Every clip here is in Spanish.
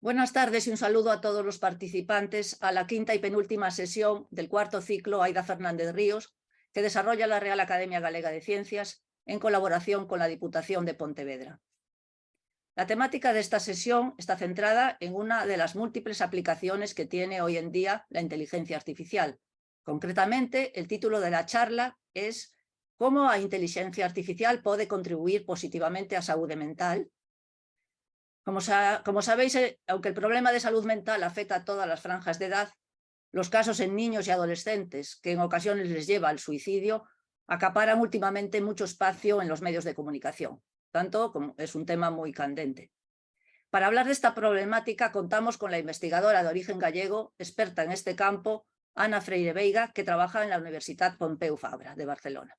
Buenas tardes y un saludo a todos los participantes a la quinta y penúltima sesión del cuarto ciclo Aida Fernández Ríos, que desarrolla la Real Academia Galega de Ciencias en colaboración con la Diputación de Pontevedra. La temática de esta sesión está centrada en una de las múltiples aplicaciones que tiene hoy en día la inteligencia artificial. Concretamente, el título de la charla es «Cómo a inteligencia artificial pode contribuir positivamente á saúde mental». Como sabéis, aunque el problema de salud mental afecta a todas las franjas de edad, los casos en niños y adolescentes, que en ocasiones les lleva al suicidio, acaparan últimamente mucho espacio en los medios de comunicación. Tanto como es un tema muy candente. Para hablar de esta problemática contamos con la investigadora de origen gallego, experta en este campo, Ana Freire Veiga, que trabaja en la Universitat Pompeu Fabra de Barcelona.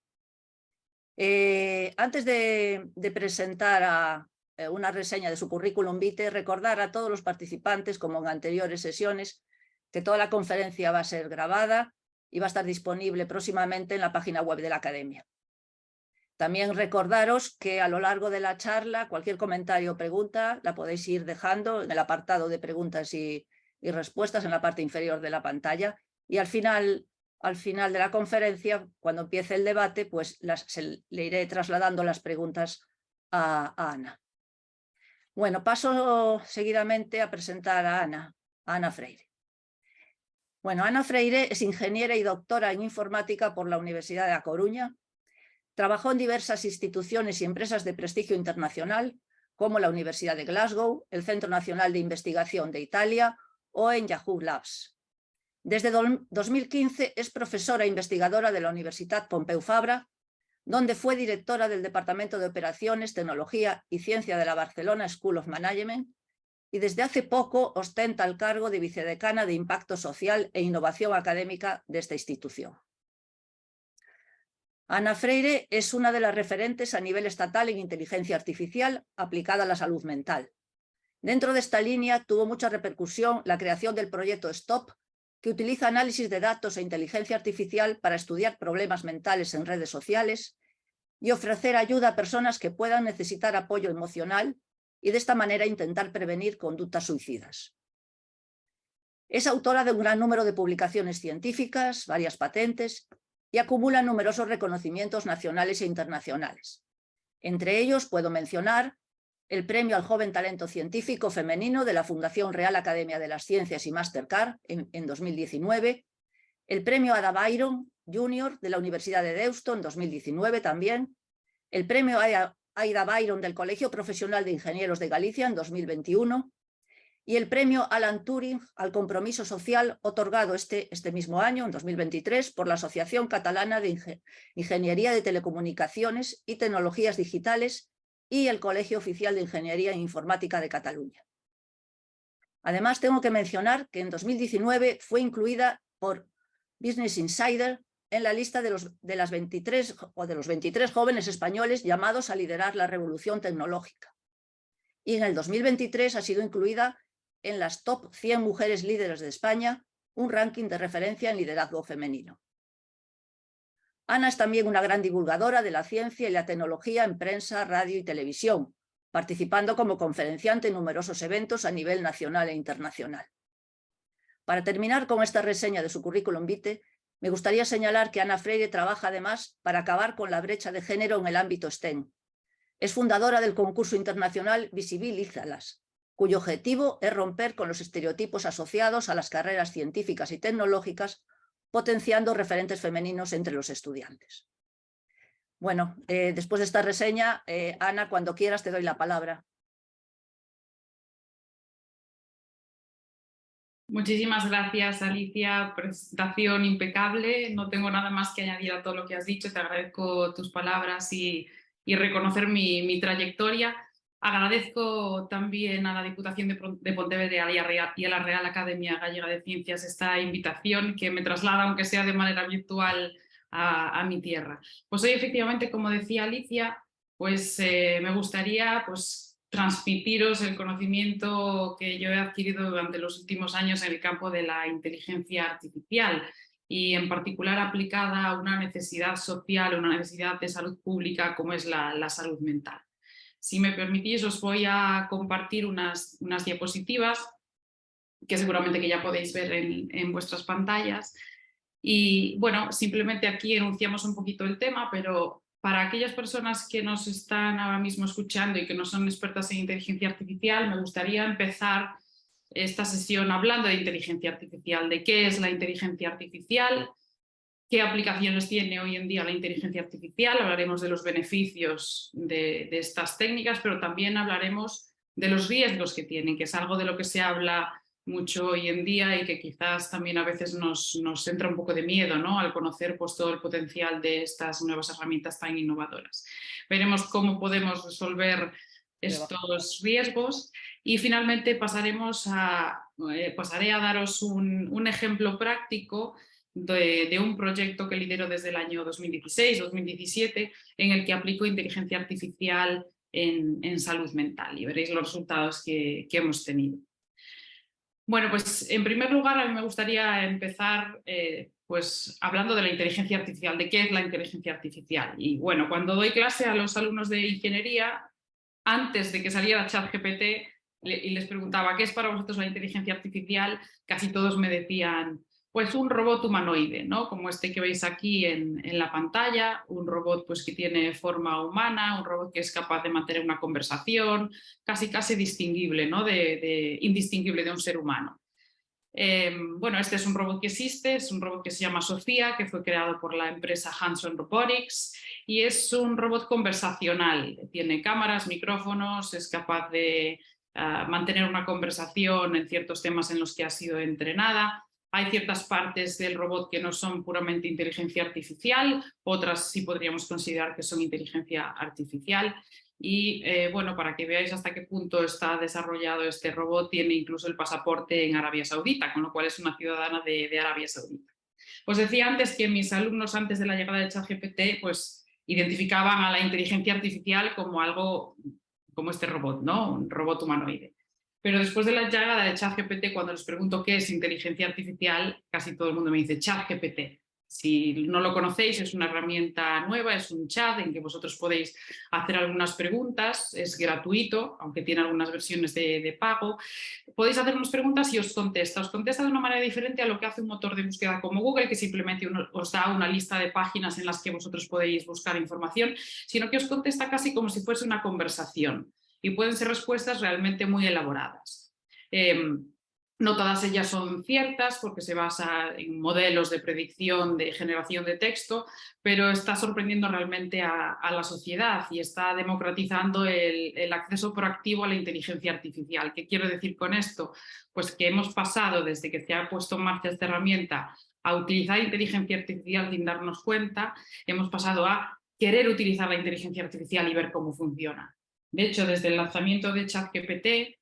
Antes de presentar una reseña de su currículum vitae, recordar a todos los participantes, como en anteriores sesiones, que toda la conferencia va a ser grabada y va a estar disponible próximamente en la página web de la Academia. También recordaros que a lo largo de la charla cualquier comentario o pregunta la podéis ir dejando en el apartado de preguntas y respuestas en la parte inferior de la pantalla, y al final de la conferencia, cuando empiece el debate, pues le iré trasladando las preguntas a Ana. Bueno, paso seguidamente a presentar a Ana Freire. Bueno, Ana Freire es ingeniera y doctora en informática por la Universidad de A Coruña. Trabajó en diversas instituciones y empresas de prestigio internacional, como la Universidad de Glasgow, el Centro Nacional de Investigación de Italia o en Yahoo Labs. Desde 2015 es profesora e investigadora de la Universitat Pompeu Fabra, donde fue directora del Departamento de Operaciones, Tecnología y Ciencia de la Barcelona School of Management, y desde hace poco ostenta el cargo de vicedecana de Impacto Social e Innovación Académica de esta institución. Ana Freire es una de las referentes a nivel estatal en inteligencia artificial aplicada a la salud mental. Dentro de esta línea tuvo mucha repercusión la creación del proyecto STOP, que utiliza análisis de datos e inteligencia artificial para estudiar problemas mentales en redes sociales y ofrecer ayuda a personas que puedan necesitar apoyo emocional y de esta manera intentar prevenir conductas suicidas. Es autora de un gran número de publicaciones científicas, varias patentes, y acumula numerosos reconocimientos nacionales e internacionales. Entre ellos puedo mencionar el Premio al Joven Talento Científico Femenino de la Fundación Real Academia de las Ciencias y Mastercard en 2019, el Premio Ada Byron Jr. de la Universidad de Deusto en 2019 también, el Premio Aida Byron del Colegio Profesional de Ingenieros de Galicia en 2021 y el Premio Alan Turing al Compromiso Social otorgado este mismo año, en 2023, por la Asociación Catalana de Ingeniería de Telecomunicaciones y Tecnologías Digitales y el Colegio Oficial de Ingeniería e Informática de Cataluña. Además, tengo que mencionar que en 2019 fue incluida por Business Insider en la lista de los 23 jóvenes españoles llamados a liderar la revolución tecnológica. Y en el 2023 ha sido incluida en las top 100 mujeres líderes de España, un ranking de referencia en liderazgo femenino. Ana es también una gran divulgadora de la ciencia y la tecnología en prensa, radio y televisión, participando como conferenciante en numerosos eventos a nivel nacional e internacional. Para terminar con esta reseña de su currículum vitae, me gustaría señalar que Ana Freire trabaja además para acabar con la brecha de género en el ámbito STEM. Es fundadora del concurso internacional Visibilízalas, cuyo objetivo es romper con los estereotipos asociados a las carreras científicas y tecnológicas, potenciando referentes femeninos entre los estudiantes. Bueno, después de esta reseña, Ana, cuando quieras te doy la palabra. Muchísimas gracias, Alicia. Presentación impecable. No tengo nada más que añadir a todo lo que has dicho. Te agradezco tus palabras y reconocer mi trayectoria. Agradezco también a la Diputación de Pontevedra y a la Real Academia Gallega de Ciencias esta invitación que me traslada, aunque sea de manera virtual, a mi tierra. Pues hoy, efectivamente, como decía Alicia, pues me gustaría transmitiros el conocimiento que yo he adquirido durante los últimos años en el campo de la inteligencia artificial y en particular aplicada a una necesidad social, una necesidad de salud pública como es la salud mental. Si me permitís, os voy a compartir unas diapositivas que seguramente que ya podéis ver en vuestras pantallas. Y bueno, simplemente aquí enunciamos un poquito el tema, pero para aquellas personas que nos están ahora mismo escuchando y que no son expertas en inteligencia artificial, me gustaría empezar esta sesión hablando de inteligencia artificial, de qué es la inteligencia artificial, qué aplicaciones tiene hoy en día la inteligencia artificial, hablaremos de los beneficios de estas técnicas, pero también hablaremos de los riesgos que tienen, que es algo de lo que se habla mucho hoy en día y que quizás también a veces nos entra un poco de miedo, ¿no? Al conocer pues, todo el potencial de estas nuevas herramientas tan innovadoras. Veremos cómo podemos resolver estos riesgos y finalmente pasaré a daros un ejemplo práctico de un proyecto que lidero desde el año 2016-2017 en el que aplico inteligencia artificial en salud mental y veréis los resultados que hemos tenido. Bueno, pues en primer lugar a mí me gustaría empezar pues hablando de la inteligencia artificial, de qué es la inteligencia artificial. Y bueno, cuando doy clase a los alumnos de ingeniería, antes de que saliera ChatGPT y les preguntaba ¿qué es para vosotros la inteligencia artificial? Casi todos me decían pues un robot humanoide, ¿no? Como este que veis aquí en la pantalla, un robot pues, que tiene forma humana, un robot que es capaz de mantener una conversación, casi distinguible, ¿no? Indistinguible de un ser humano. Bueno, este es un robot que existe, es un robot que se llama Sofía, que fue creado por la empresa Hanson Robotics y es un robot conversacional. Tiene cámaras, micrófonos, es capaz de mantener una conversación en ciertos temas en los que ha sido entrenada. Hay ciertas partes del robot que no son puramente inteligencia artificial, otras sí podríamos considerar que son inteligencia artificial. Y bueno, para que veáis hasta qué punto está desarrollado este robot, tiene incluso el pasaporte en Arabia Saudita, con lo cual es una ciudadana de Arabia Saudita. Os decía antes que mis alumnos antes de la llegada de ChatGPT pues identificaban a la inteligencia artificial como algo como este robot, ¿no? Un robot humanoide. Pero después de la llegada de ChatGPT, cuando les pregunto qué es inteligencia artificial, casi todo el mundo me dice ChatGPT. Si no lo conocéis, es una herramienta nueva, es un chat en que vosotros podéis hacer algunas preguntas, es gratuito, aunque tiene algunas versiones de pago. Podéis hacer unas preguntas y os contesta de una manera diferente a lo que hace un motor de búsqueda como Google, que simplemente os da una lista de páginas en las que vosotros podéis buscar información, sino que os contesta casi como si fuese una conversación y pueden ser respuestas realmente muy elaboradas. No todas ellas son ciertas porque se basa en modelos de predicción de generación de texto, pero está sorprendiendo realmente a la sociedad y está democratizando el acceso proactivo a la inteligencia artificial. ¿Qué quiero decir con esto? Pues que hemos pasado desde que se ha puesto en marcha esta herramienta a utilizar inteligencia artificial sin darnos cuenta, hemos pasado a querer utilizar la inteligencia artificial y ver cómo funciona. De hecho, desde el lanzamiento de ChatGPT,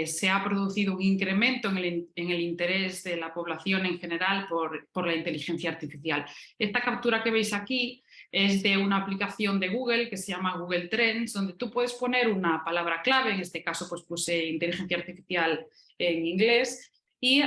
se ha producido un incremento en el interés de la población en general por la inteligencia artificial. Esta captura que veis aquí es de una aplicación de Google que se llama Google Trends, donde tú puedes poner una palabra clave, en este caso pues puse inteligencia artificial en inglés, y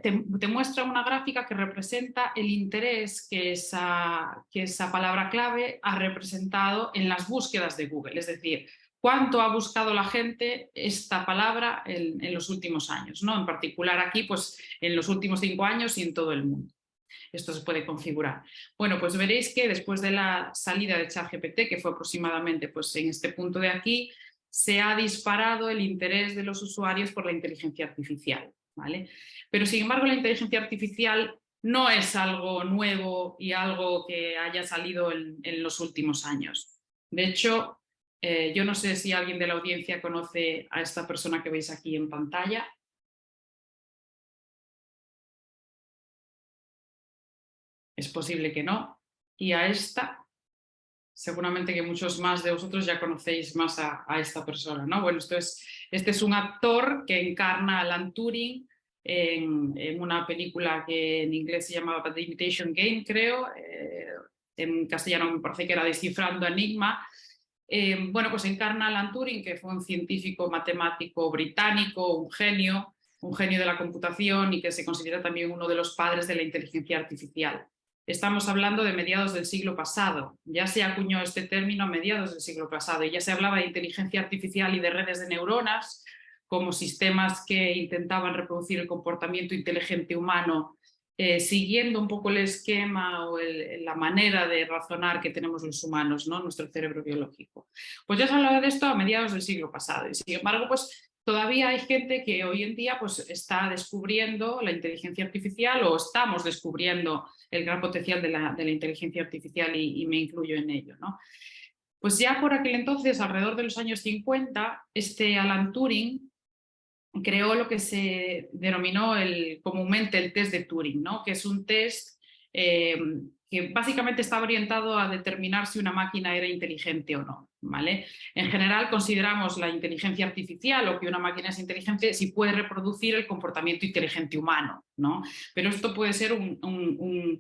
te muestra una gráfica que representa el interés que esa palabra clave ha representado en las búsquedas de Google, es decir, cuánto ha buscado la gente esta palabra en los últimos años, ¿no? En particular aquí, pues en los últimos 5 años y en todo el mundo. Esto se puede configurar. Bueno, pues veréis que después de la salida de ChatGPT, que fue aproximadamente pues, en este punto de aquí, se ha disparado el interés de los usuarios por la inteligencia artificial, ¿vale? Pero sin embargo, la inteligencia artificial no es algo nuevo y algo que haya salido en los últimos años. De hecho, yo no sé si alguien de la audiencia conoce a esta persona que veis aquí en pantalla. Es posible que no. Y a esta, seguramente que muchos más de vosotros ya conocéis más a esta persona, ¿no? Bueno, este es un actor que encarna a Alan Turing en una película que en inglés se llamaba The Imitation Game, creo. En castellano me parece que era Descifrando Enigma. Bueno, pues encarna a Alan Turing, que fue un científico matemático británico, un genio de la computación y que se considera también uno de los padres de la inteligencia artificial. estamos hablando de mediados del siglo pasado. Ya se acuñó este término a mediados del siglo pasado y ya se hablaba de inteligencia artificial y de redes de neuronas como sistemas que intentaban reproducir el comportamiento inteligente humano, siguiendo un poco el esquema o la manera de razonar que tenemos los humanos, ¿no? Nuestro cerebro biológico. Pues ya se hablaba de esto a mediados del siglo pasado y sin embargo, pues todavía hay gente que hoy en día pues, está descubriendo la inteligencia artificial o estamos descubriendo el gran potencial de la inteligencia artificial y me incluyo en ello, ¿no? Pues ya por aquel entonces, alrededor de los años 50, Alan Turing creó lo que se denominó comúnmente el test de Turing, ¿no? Que es un test que básicamente está orientado a determinar si una máquina era inteligente o no, ¿vale? En general consideramos la inteligencia artificial o que una máquina es inteligente si puede reproducir el comportamiento inteligente humano, ¿no? Pero esto puede ser un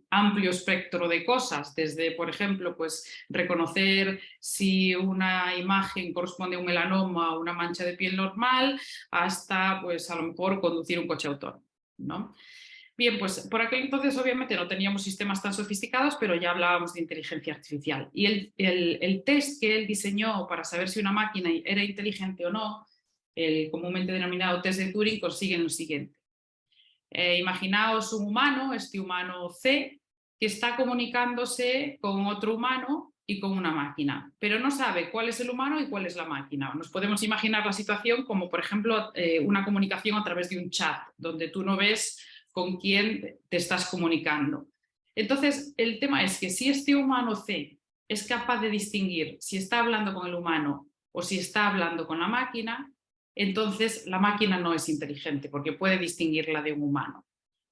amplio espectro de cosas, desde, por ejemplo, pues reconocer si una imagen corresponde a un melanoma o una mancha de piel normal, hasta, pues a lo mejor, conducir un coche autónomo, ¿no? Bien, pues por aquel entonces obviamente no teníamos sistemas tan sofisticados, pero ya hablábamos de inteligencia artificial. Y el test que él diseñó para saber si una máquina era inteligente o no, el comúnmente denominado test de Turing, consigue lo siguiente. Imaginaos un humano, humano C, que está comunicándose con otro humano y con una máquina, pero no sabe cuál es el humano y cuál es la máquina. Nos podemos imaginar la situación como, por ejemplo, una comunicación a través de un chat, donde tú no ves con quién te estás comunicando. Entonces, el tema es que si este humano C es capaz de distinguir si está hablando con el humano o si está hablando con la máquina, entonces la máquina no es inteligente porque puede distinguirla de un humano.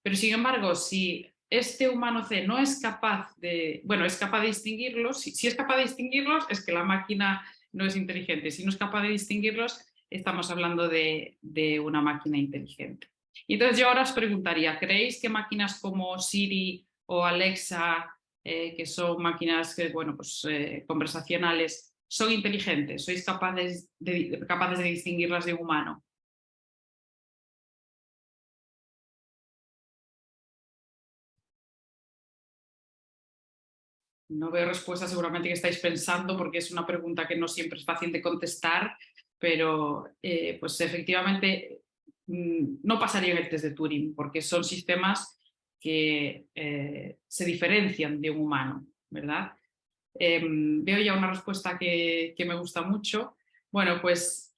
Pero sin embargo, si este humano C no es capaz de, bueno, es capaz de distinguirlos, si es capaz de distinguirlos es que la máquina no es inteligente. Si no es capaz de distinguirlos, estamos hablando de una máquina inteligente. Y entonces yo ahora os preguntaría, ¿creéis que máquinas como Siri o Alexa, que son máquinas bueno, pues, conversacionales, son inteligentes? ¿Sois capaces de distinguirlas de un humano? No veo respuesta, seguramente que estáis pensando, porque es una pregunta que no siempre es fácil de contestar, pero pues efectivamente no pasarían el test de Turing, porque son sistemas que se diferencian de un humano, ¿verdad? Veo ya una respuesta que me gusta mucho. Bueno, pues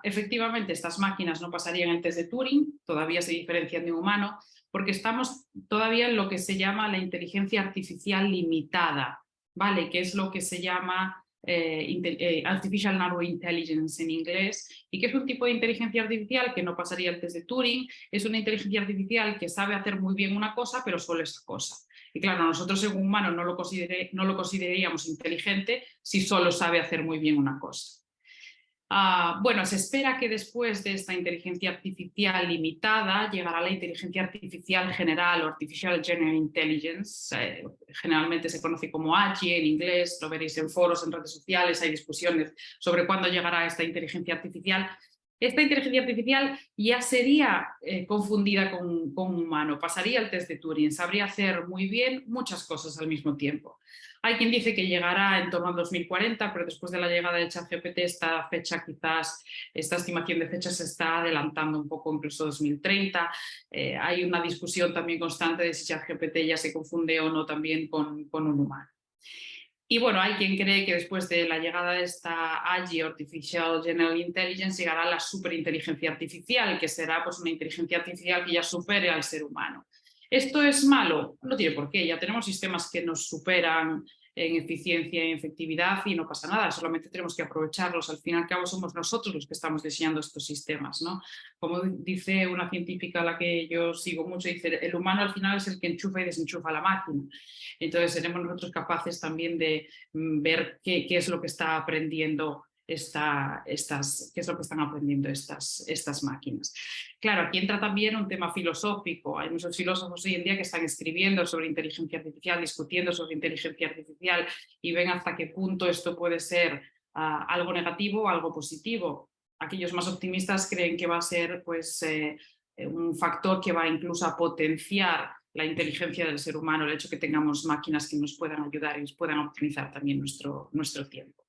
efectivamente estas máquinas no pasarían el test de Turing, todavía se diferencian de un humano, porque estamos todavía en lo que se llama la inteligencia artificial limitada, ¿vale? Que es lo que se llama Artificial Narrow Intelligence en inglés, y que es un tipo de inteligencia artificial que no pasaría el test de Turing. Es una inteligencia artificial que sabe hacer muy bien una cosa, pero solo esa cosa. Y claro, nosotros en un humano no lo consideraríamos inteligente si solo sabe hacer muy bien una cosa. Bueno, se espera que después de esta inteligencia artificial limitada llegará la inteligencia artificial general o Artificial General Intelligence. Generalmente se conoce como AGI en inglés, lo veréis en foros, en redes sociales, hay discusiones sobre cuándo llegará esta inteligencia artificial. Esta inteligencia artificial ya sería confundida con un humano, pasaría el test de Turing, sabría hacer muy bien muchas cosas al mismo tiempo. Hay quien dice que llegará en torno al 2040, pero después de la llegada de ChatGPT esta estimación de fecha se está adelantando un poco, incluso 2030. Hay una discusión también constante de si ChatGPT ya se confunde o no también con un humano. Y bueno, hay quien cree que después de la llegada de esta AGI, Artificial General Intelligence, llegará la superinteligencia artificial, que será pues una inteligencia artificial que ya supere al ser humano. ¿Esto es malo? No tiene por qué, ya tenemos sistemas que nos superan en eficiencia y en efectividad y no pasa nada, solamente tenemos que aprovecharlos. Al fin y al cabo somos nosotros los que estamos diseñando estos sistemas, ¿no? Como dice una científica a la que yo sigo mucho, dice, el humano al final es el que enchufa y desenchufa la máquina. Entonces seremos nosotros capaces también de ver qué es lo que está aprendiendo qué es lo que están aprendiendo estas máquinas. Claro, aquí entra también un tema filosófico. Hay muchos filósofos hoy en día que están escribiendo sobre inteligencia artificial, discutiendo sobre inteligencia artificial y ven hasta qué punto esto puede ser algo negativo o algo positivo. Aquellos más optimistas creen que va a ser pues, un factor que va incluso a potenciar la inteligencia del ser humano, el hecho de que tengamos máquinas que nos puedan ayudar y nos puedan optimizar también nuestro tiempo.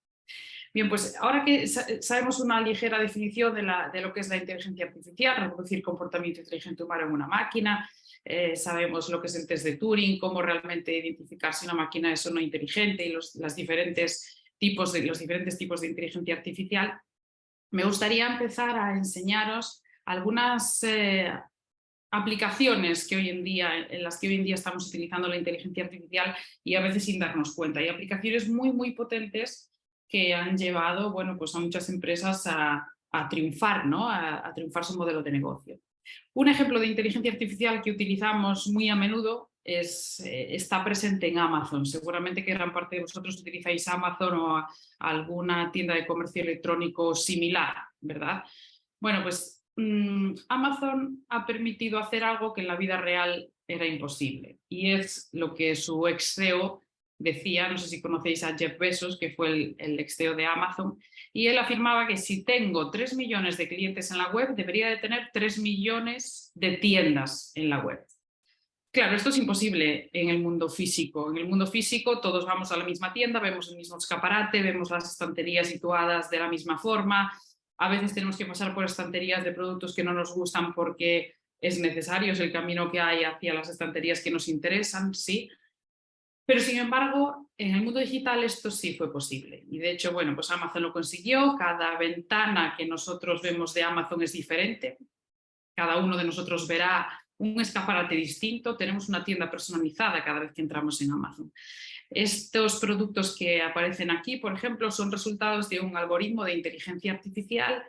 Bien, pues ahora que sabemos una ligera definición de lo que es la inteligencia artificial, reproducir comportamiento inteligente humano en una máquina, sabemos lo que es el test de Turing, cómo realmente identificar si una máquina es o no inteligente y los diferentes tipos de inteligencia artificial, me gustaría empezar a enseñaros algunas aplicaciones que en las que hoy en día estamos utilizando la inteligencia artificial y a veces sin darnos cuenta. Hay aplicaciones muy, muy potentes que han llevado, bueno, pues a muchas empresas a triunfar, ¿no? A triunfar su modelo de negocio. Un ejemplo de inteligencia artificial que utilizamos muy a menudo está presente en Amazon. Seguramente que gran parte de vosotros utilizáis Amazon o alguna tienda de comercio electrónico similar, ¿verdad? Bueno, pues Amazon ha permitido hacer algo que en la vida real era imposible, y es lo que su ex CEO decía. No sé si conocéis a Jeff Bezos, que fue el ex CEO de Amazon, y él afirmaba que si tengo 3 millones de clientes en la web, debería de tener 3 millones de tiendas en la web. Claro, esto es imposible en el mundo físico. En el mundo físico todos vamos a la misma tienda, vemos el mismo escaparate, vemos las estanterías situadas de la misma forma. A veces tenemos que pasar por estanterías de productos que no nos gustan porque es necesario, es el camino que hay hacia las estanterías que nos interesan, sí. Pero sin embargo, en el mundo digital esto sí fue posible. Y de hecho, bueno, pues Amazon lo consiguió. Cada ventana que nosotros vemos de Amazon es diferente. Cada uno de nosotros verá un escaparate distinto. Tenemos una tienda personalizada cada vez que entramos en Amazon. Estos productos que aparecen aquí, por ejemplo, son resultados de un algoritmo de inteligencia artificial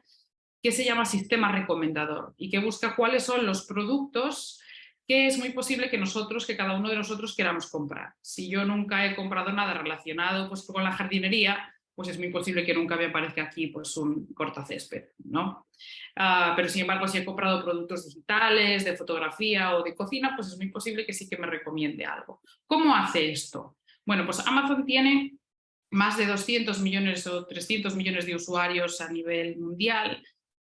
que se llama sistema recomendador y que busca cuáles son los productos que es muy posible que cada uno de nosotros queramos comprar. Si yo nunca he comprado nada relacionado pues, con la jardinería, pues es muy posible que nunca me aparezca aquí pues, un cortacésped, ¿no? Pero sin embargo, si he comprado productos digitales, de fotografía o de cocina, pues es muy posible que sí que me recomiende algo. ¿Cómo hace esto? Bueno, pues Amazon tiene más de 200 millones o 300 millones de usuarios a nivel mundial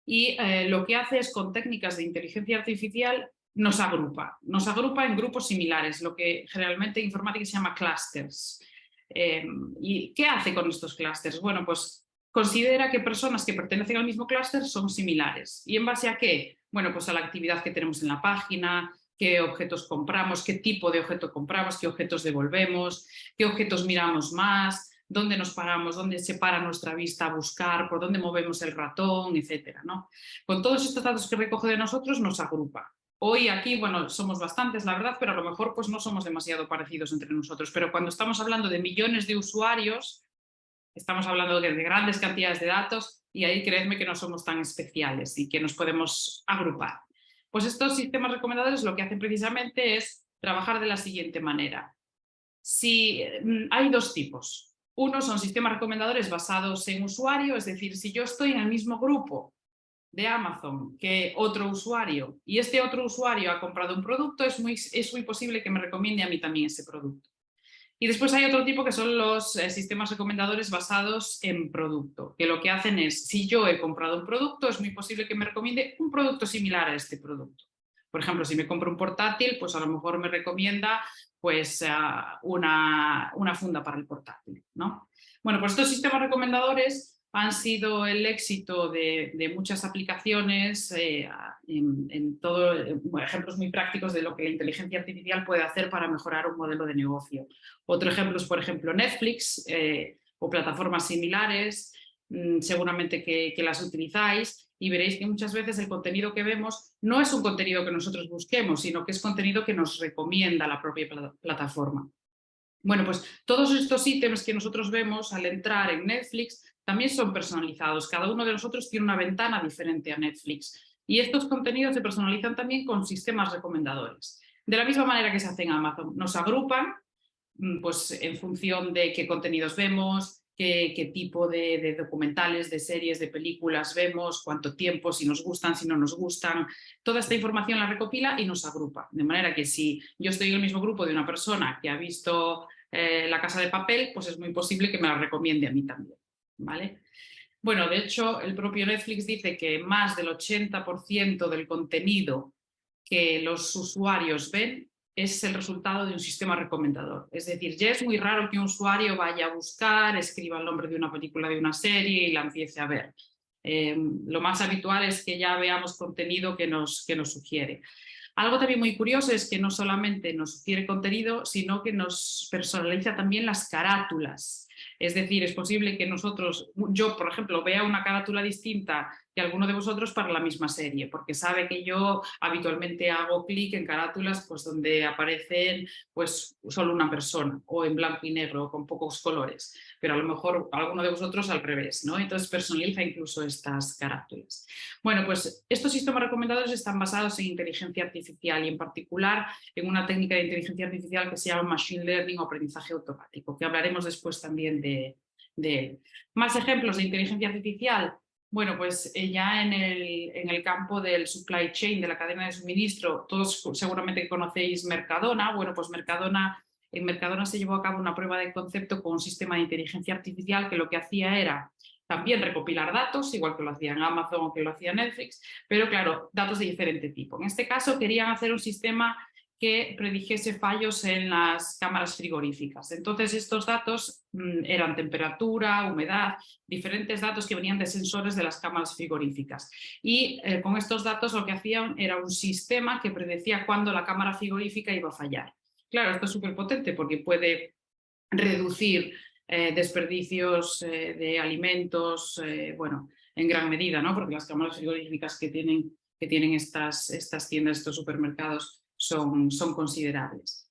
y lo que hace es, con técnicas de inteligencia artificial, nos agrupa en grupos similares, lo que generalmente en informática se llama clusters. ¿Y qué hace con estos clusters? Bueno, pues considera que personas que pertenecen al mismo clúster son similares. ¿Y en base a qué? Bueno, pues a la actividad que tenemos en la página, qué objetos compramos, qué tipo de objeto compramos, qué objetos devolvemos, qué objetos miramos más, dónde nos paramos, dónde se para nuestra vista a buscar, por dónde movemos el ratón, etcétera, ¿no? Con todos estos datos que recoge de nosotros nos agrupa. Hoy aquí, bueno, somos bastantes, la verdad, pero a lo mejor pues no somos demasiado parecidos entre nosotros. Pero cuando estamos hablando de millones de usuarios, estamos hablando de grandes cantidades de datos y ahí creedme que no somos tan especiales y que nos podemos agrupar. Pues estos sistemas recomendadores lo que hacen precisamente es trabajar de la siguiente manera. Si hay dos tipos. Uno son sistemas recomendadores basados en usuario, es decir, si yo estoy en el mismo grupo de Amazon que otro usuario y este otro usuario ha comprado un producto, es muy posible que me recomiende a mí también ese producto. Y después hay otro tipo que son los sistemas recomendadores basados en producto, que lo que hacen es, si yo he comprado un producto, es muy posible que me recomiende un producto similar a este producto. Por ejemplo, si me compro un portátil, pues a lo mejor me recomienda pues, una funda para el portátil, ¿no? Bueno, pues estos sistemas recomendadores han sido el éxito de muchas aplicaciones en todo, ejemplos muy prácticos de lo que la inteligencia artificial puede hacer para mejorar un modelo de negocio. Otro ejemplo es, por ejemplo, Netflix o plataformas similares, seguramente que las utilizáis y veréis que muchas veces el contenido que vemos no es un contenido que nosotros busquemos, sino que es contenido que nos recomienda la propia plataforma. Bueno, pues todos estos ítems que nosotros vemos al entrar en Netflix también son personalizados. Cada uno de nosotros tiene una ventana diferente a Netflix. Y estos contenidos se personalizan también con sistemas recomendadores. De la misma manera que se hace en Amazon. Nos agrupan pues, en función de qué contenidos vemos, qué tipo de documentales, de series, de películas vemos, cuánto tiempo, si nos gustan, si no nos gustan. Toda esta información la recopila y nos agrupa. De manera que si yo estoy en el mismo grupo de una persona que ha visto La Casa de Papel, pues es muy posible que me la recomiende a mí también, ¿vale? Bueno, de hecho, el propio Netflix dice que más del 80% del contenido que los usuarios ven es el resultado de un sistema recomendador. Es decir, ya es muy raro que un usuario vaya a buscar, escriba el nombre de una película, de una serie y la empiece a ver. Lo más habitual es que ya veamos contenido que nos sugiere. Algo también muy curioso es que no solamente nos sugiere contenido, sino que nos personaliza también las carátulas. Es decir, es posible que yo, por ejemplo, vea una carátula distinta que alguno de vosotros para la misma serie, porque sabe que yo habitualmente hago clic en carátulas pues, donde aparecen pues, solo una persona, o en blanco y negro, o con pocos colores, pero a lo mejor alguno de vosotros al revés, ¿no? Entonces personaliza incluso estas carátulas. Bueno, pues estos sistemas recomendadores están basados en inteligencia artificial y en particular en una técnica de inteligencia artificial que se llama Machine Learning o aprendizaje automático, que hablaremos después también de él. Más ejemplos de inteligencia artificial. Bueno, pues ya en el campo del supply chain, de la cadena de suministro, todos seguramente conocéis Mercadona. Bueno, pues en Mercadona se llevó a cabo una prueba de concepto con un sistema de inteligencia artificial que lo que hacía era también recopilar datos, igual que lo hacía en Amazon o que lo hacía Netflix, pero claro, datos de diferente tipo. En este caso querían hacer un sistema que predijese fallos en las cámaras frigoríficas. Entonces estos datos eran temperatura, humedad, diferentes datos que venían de sensores de las cámaras frigoríficas. Y con estos datos lo que hacían era un sistema que predecía cuándo la cámara frigorífica iba a fallar. Claro, esto es súper potente porque puede reducir desperdicios de alimentos, bueno, en gran medida, ¿no? Porque las cámaras frigoríficas que tienen estas tiendas, estos supermercados, son considerables.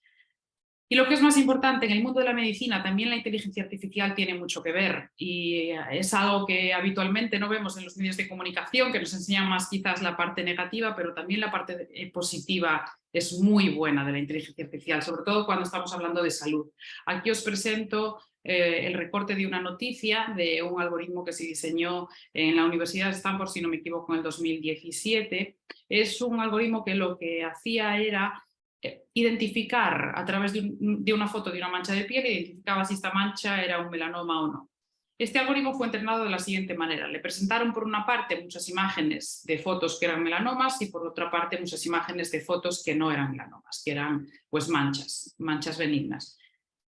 Y lo que es más importante, en el mundo de la medicina también la inteligencia artificial tiene mucho que ver y es algo que habitualmente no vemos en los medios de comunicación, que nos enseñan más quizás la parte negativa, pero también la parte positiva es muy buena de la inteligencia artificial, sobre todo cuando estamos hablando de salud. Aquí os presento el recorte de una noticia de un algoritmo que se diseñó en la Universidad de Stanford, si no me equivoco, en el 2017. Es un algoritmo que lo que hacía era identificar a través de una foto de una mancha de piel, identificaba si esta mancha era un melanoma o no. Este algoritmo fue entrenado de la siguiente manera. Le presentaron por una parte muchas imágenes de fotos que eran melanomas y por otra parte muchas imágenes de fotos que no eran melanomas, que eran pues manchas benignas.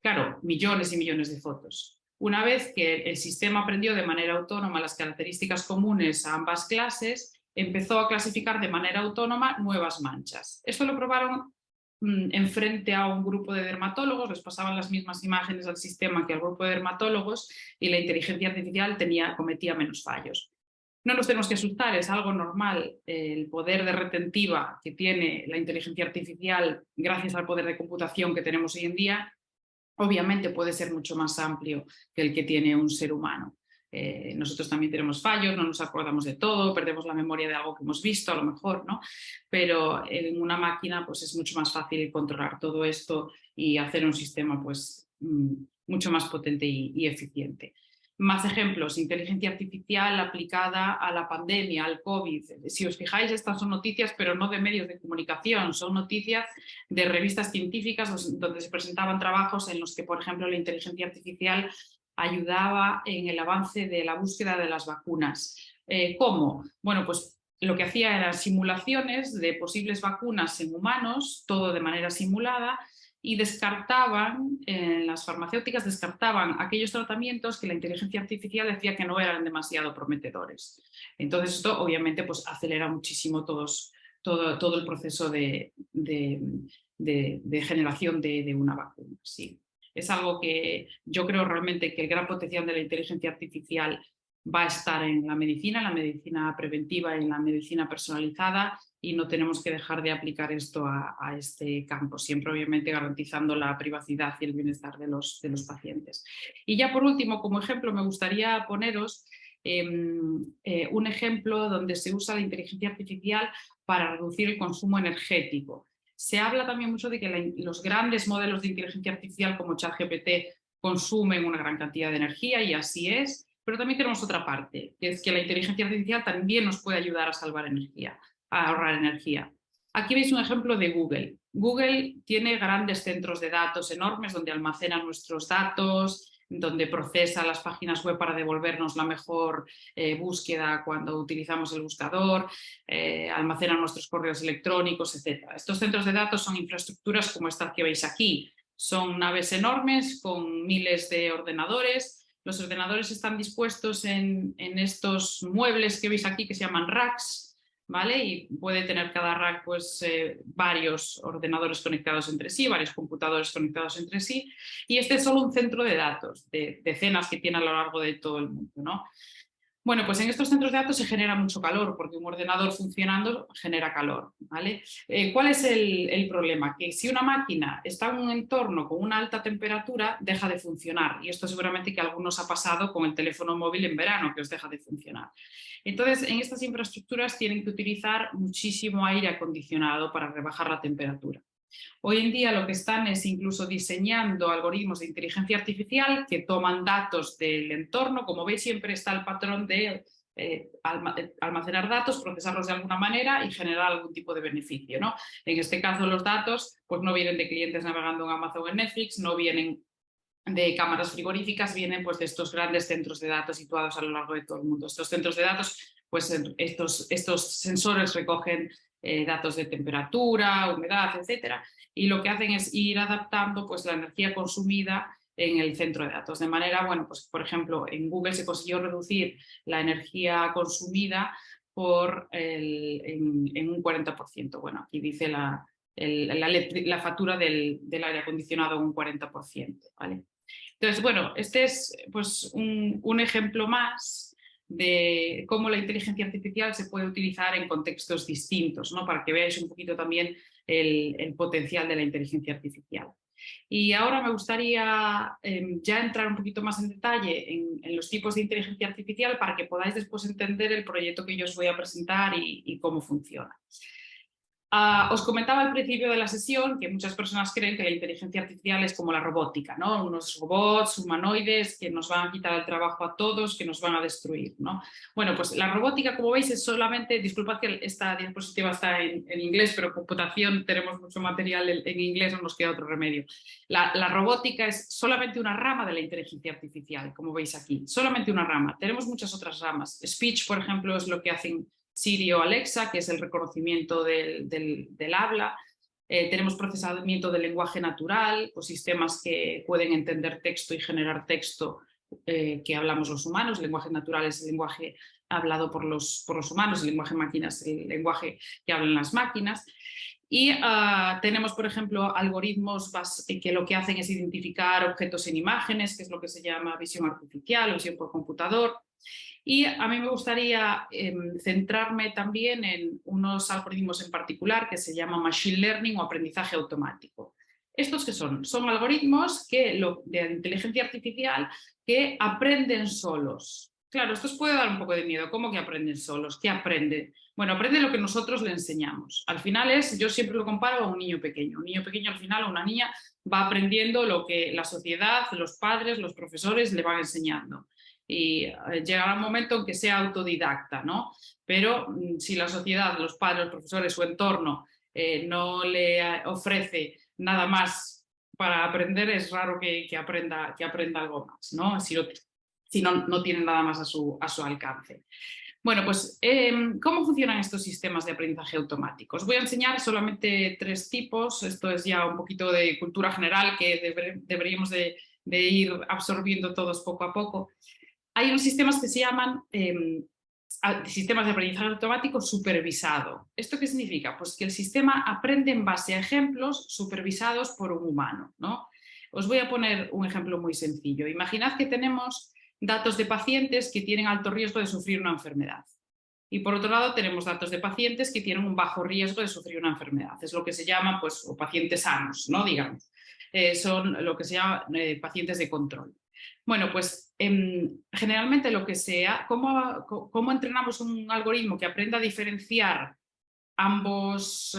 Claro, millones y millones de fotos. Una vez que el sistema aprendió de manera autónoma las características comunes a ambas clases, empezó a clasificar de manera autónoma nuevas manchas. Esto lo probaron en frente a un grupo de dermatólogos, les pasaban las mismas imágenes al sistema que al grupo de dermatólogos y la inteligencia artificial cometía menos fallos. No nos tenemos que asustar, es algo normal. El poder de retentiva que tiene la inteligencia artificial gracias al poder de computación que tenemos hoy en día, obviamente puede ser mucho más amplio que el que tiene un ser humano. Nosotros también tenemos fallos, no nos acordamos de todo, perdemos la memoria de algo que hemos visto a lo mejor, ¿no? Pero en una máquina pues es mucho más fácil controlar todo esto y hacer un sistema pues mucho más potente y eficiente. Más ejemplos, inteligencia artificial aplicada a la pandemia, al COVID. Si os fijáis, estas son noticias, pero no de medios de comunicación, son noticias de revistas científicas donde se presentaban trabajos en los que, por ejemplo, la inteligencia artificial ayudaba en el avance de la búsqueda de las vacunas. ¿Cómo? Bueno, pues lo que hacía eran simulaciones de posibles vacunas en humanos, todo de manera simulada, y las farmacéuticas descartaban aquellos tratamientos que la inteligencia artificial decía que no eran demasiado prometedores. Entonces esto obviamente pues acelera muchísimo todo el proceso de generación de una vacuna. Sí. Es algo que yo creo realmente que el gran potencial de la inteligencia artificial va a estar en la medicina preventiva, en la medicina personalizada, y no tenemos que dejar de aplicar esto a este campo, siempre obviamente garantizando la privacidad y el bienestar de los pacientes. Y ya por último, como ejemplo, me gustaría poneros un ejemplo donde se usa la inteligencia artificial para reducir el consumo energético. Se habla también mucho de que los grandes modelos de inteligencia artificial como ChatGPT consumen una gran cantidad de energía, y así es, pero también tenemos otra parte, que es que la inteligencia artificial también nos puede ayudar a salvar energía, a ahorrar energía. Aquí veis un ejemplo de Google. Google tiene grandes centros de datos enormes donde almacena nuestros datos, donde procesa las páginas web para devolvernos la mejor búsqueda cuando utilizamos el buscador, almacena nuestros correos electrónicos, etc. Estos centros de datos son infraestructuras como esta que veis aquí. Son naves enormes con miles de ordenadores. Los ordenadores están dispuestos en estos muebles que veis aquí que se llaman racks, ¿vale? Y puede tener cada rack pues, varios ordenadores conectados entre sí, varios computadores conectados entre sí, y este es solo un centro de datos, de decenas que tiene a lo largo de todo el mundo, ¿no? Bueno, pues en estos centros de datos se genera mucho calor, porque un ordenador funcionando genera calor, ¿vale? ¿Cuál es el problema? Que si una máquina está en un entorno con una alta temperatura, deja de funcionar. Y esto seguramente que a algunos ha pasado con el teléfono móvil en verano, que os deja de funcionar. Entonces, en estas infraestructuras tienen que utilizar muchísimo aire acondicionado para rebajar la temperatura. Hoy en día lo que están es incluso diseñando algoritmos de inteligencia artificial que toman datos del entorno. Como veis, siempre está el patrón de almacenar datos, procesarlos de alguna manera y generar algún tipo de beneficio, ¿no? En este caso, los datos pues, no vienen de clientes navegando en Amazon o en Netflix, no vienen de cámaras frigoríficas, vienen pues, de estos grandes centros de datos situados a lo largo de todo el mundo. Estos centros de datos, pues estos sensores recogen datos de temperatura, humedad, etcétera, y lo que hacen es ir adaptando pues, la energía consumida en el centro de datos. De manera, bueno, pues por ejemplo, en Google se consiguió reducir la energía consumida en un 40%. Bueno, aquí dice la factura del aire acondicionado un 40%, ¿vale? Entonces, bueno, este es pues, un ejemplo más de cómo la inteligencia artificial se puede utilizar en contextos distintos, ¿no? Para que veáis un poquito también el potencial de la inteligencia artificial. Y ahora me gustaría ya entrar un poquito más en detalle en los tipos de inteligencia artificial para que podáis después entender el proyecto que yo os voy a presentar y cómo funciona. Os comentaba al principio de la sesión que muchas personas creen que la inteligencia artificial es como la robótica, ¿no? Unos robots humanoides que nos van a quitar el trabajo a todos, que nos van a destruir, ¿no? Bueno, pues la robótica, como veis, es solamente, disculpad que esta diapositiva está en inglés, pero computación tenemos mucho material en inglés, no nos queda otro remedio. La robótica es solamente una rama de la inteligencia artificial, como veis aquí, solamente una rama. Tenemos muchas otras ramas. Speech, por ejemplo, es lo que hacen Siri o Alexa, que es el reconocimiento del habla. Tenemos procesamiento del lenguaje natural, o sistemas que pueden entender texto y generar texto que hablamos los humanos. El lenguaje natural es el lenguaje hablado por los humanos, el lenguaje máquina es el lenguaje que hablan las máquinas. Y tenemos, por ejemplo, algoritmos que lo que hacen es identificar objetos en imágenes, que es lo que se llama visión artificial o visión por computador. Y a mí me gustaría centrarme también en unos algoritmos en particular que se llaman Machine Learning o aprendizaje automático. ¿Estos qué son? Son algoritmos de inteligencia artificial que aprenden solos. Claro, esto os puede dar un poco de miedo. ¿Cómo que aprenden solos? ¿Qué aprenden? Bueno, aprende lo que nosotros le enseñamos. Al final yo siempre lo comparo a un niño pequeño. Un niño pequeño al final o una niña va aprendiendo lo que la sociedad, los padres, los profesores le van enseñando. Y llegará un momento en que sea autodidacta, ¿no? Pero si la sociedad, los padres, los profesores, su entorno no le ofrece nada más para aprender, es raro que aprenda algo más, ¿no? Si no tiene nada más a su alcance. Bueno, pues, ¿cómo funcionan estos sistemas de aprendizaje automático? Os voy a enseñar solamente 3 tipos. Esto es ya un poquito de cultura general que deberíamos de ir absorbiendo todos poco a poco. Hay unos sistemas que se llaman sistemas de aprendizaje automático supervisado. ¿Esto qué significa? Pues que el sistema aprende en base a ejemplos supervisados por un humano, ¿no? Os voy a poner un ejemplo muy sencillo. Imaginad que tenemos datos de pacientes que tienen alto riesgo de sufrir una enfermedad. Y por otro lado tenemos datos de pacientes que tienen un bajo riesgo de sufrir una enfermedad. Es lo que se llama, pues, o pacientes sanos, ¿no? Digamos. Son lo que se llama pacientes de control. Bueno, pues generalmente ¿cómo entrenamos un algoritmo que aprenda a diferenciar ambos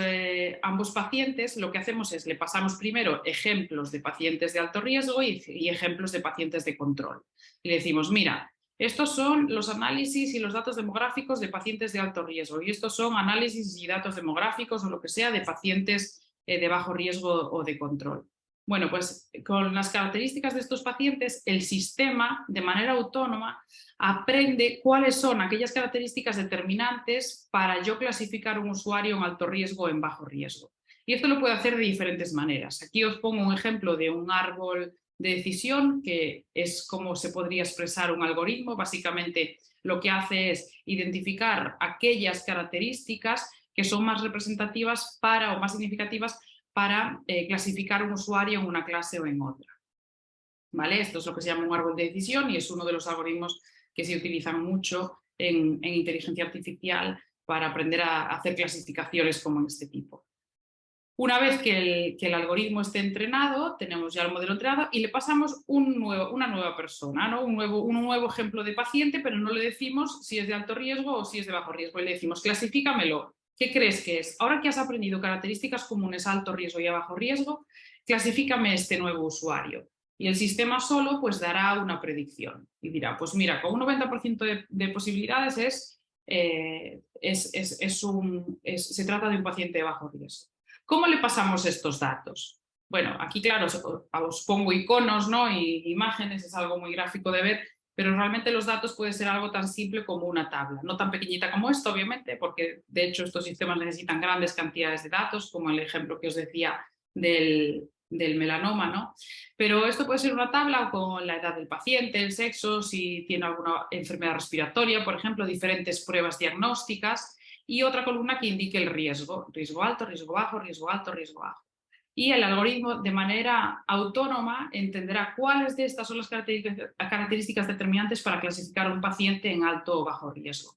pacientes? Lo que hacemos es, le pasamos primero ejemplos de pacientes de alto riesgo y ejemplos de pacientes de control. Y le decimos, mira, estos son los análisis y los datos demográficos de pacientes de alto riesgo y estos son análisis y datos demográficos o lo que sea de pacientes de bajo riesgo o de control. Bueno, pues con las características de estos pacientes, el sistema, de manera autónoma, aprende cuáles son aquellas características determinantes para yo clasificar un usuario en alto riesgo o en bajo riesgo. Y esto lo puede hacer de diferentes maneras. Aquí os pongo un ejemplo de un árbol de decisión, que es como se podría expresar un algoritmo. Básicamente lo que hace es identificar aquellas características que son más representativas para, o más significativas para clasificar un usuario en una clase o en otra. ¿Vale? Esto es lo que se llama un árbol de decisión y es uno de los algoritmos que se utilizan mucho en inteligencia artificial para aprender a hacer clasificaciones como en este tipo. Una vez que el algoritmo esté entrenado, tenemos ya el modelo entrenado y le pasamos una nueva persona, ¿no? un nuevo ejemplo de paciente, pero no le decimos si es de alto riesgo o si es de bajo riesgo. Y le decimos, clasifícamelo. ¿Qué crees que es? Ahora que has aprendido características comunes a alto riesgo y a bajo riesgo, clasifícame este nuevo usuario. Y el sistema solo pues dará una predicción y dirá, pues mira, con un 90% de posibilidades se trata de un paciente de bajo riesgo. ¿Cómo le pasamos estos datos? Bueno, aquí claro, os pongo iconos, ¿no? Y imágenes, es algo muy gráfico de ver, pero realmente los datos puede ser algo tan simple como una tabla, no tan pequeñita como esto, obviamente, porque de hecho estos sistemas necesitan grandes cantidades de datos, como el ejemplo que os decía del melanoma, ¿no? Pero esto puede ser una tabla con la edad del paciente, el sexo, si tiene alguna enfermedad respiratoria, por ejemplo, diferentes pruebas diagnósticas, y otra columna que indique el riesgo, riesgo alto, riesgo bajo, riesgo alto, riesgo bajo. Y el algoritmo de manera autónoma entenderá cuáles de estas son las características determinantes para clasificar a un paciente en alto o bajo riesgo.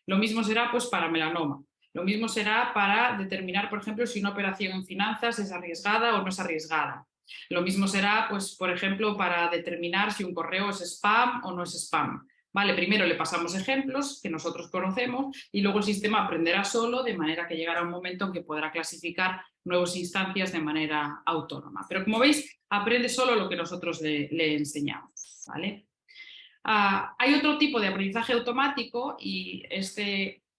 Lo mismo será pues para melanoma. Lo mismo será para determinar, por ejemplo, si una operación en finanzas es arriesgada o no es arriesgada. Lo mismo será, pues, por ejemplo, para determinar si un correo es spam o no es spam. Vale, primero le pasamos ejemplos que nosotros conocemos y luego el sistema aprenderá solo, de manera que llegará un momento en que podrá clasificar nuevas instancias de manera autónoma. Pero como veis, aprende solo lo que nosotros le enseñamos. ¿Vale? Hay otro tipo de aprendizaje automático y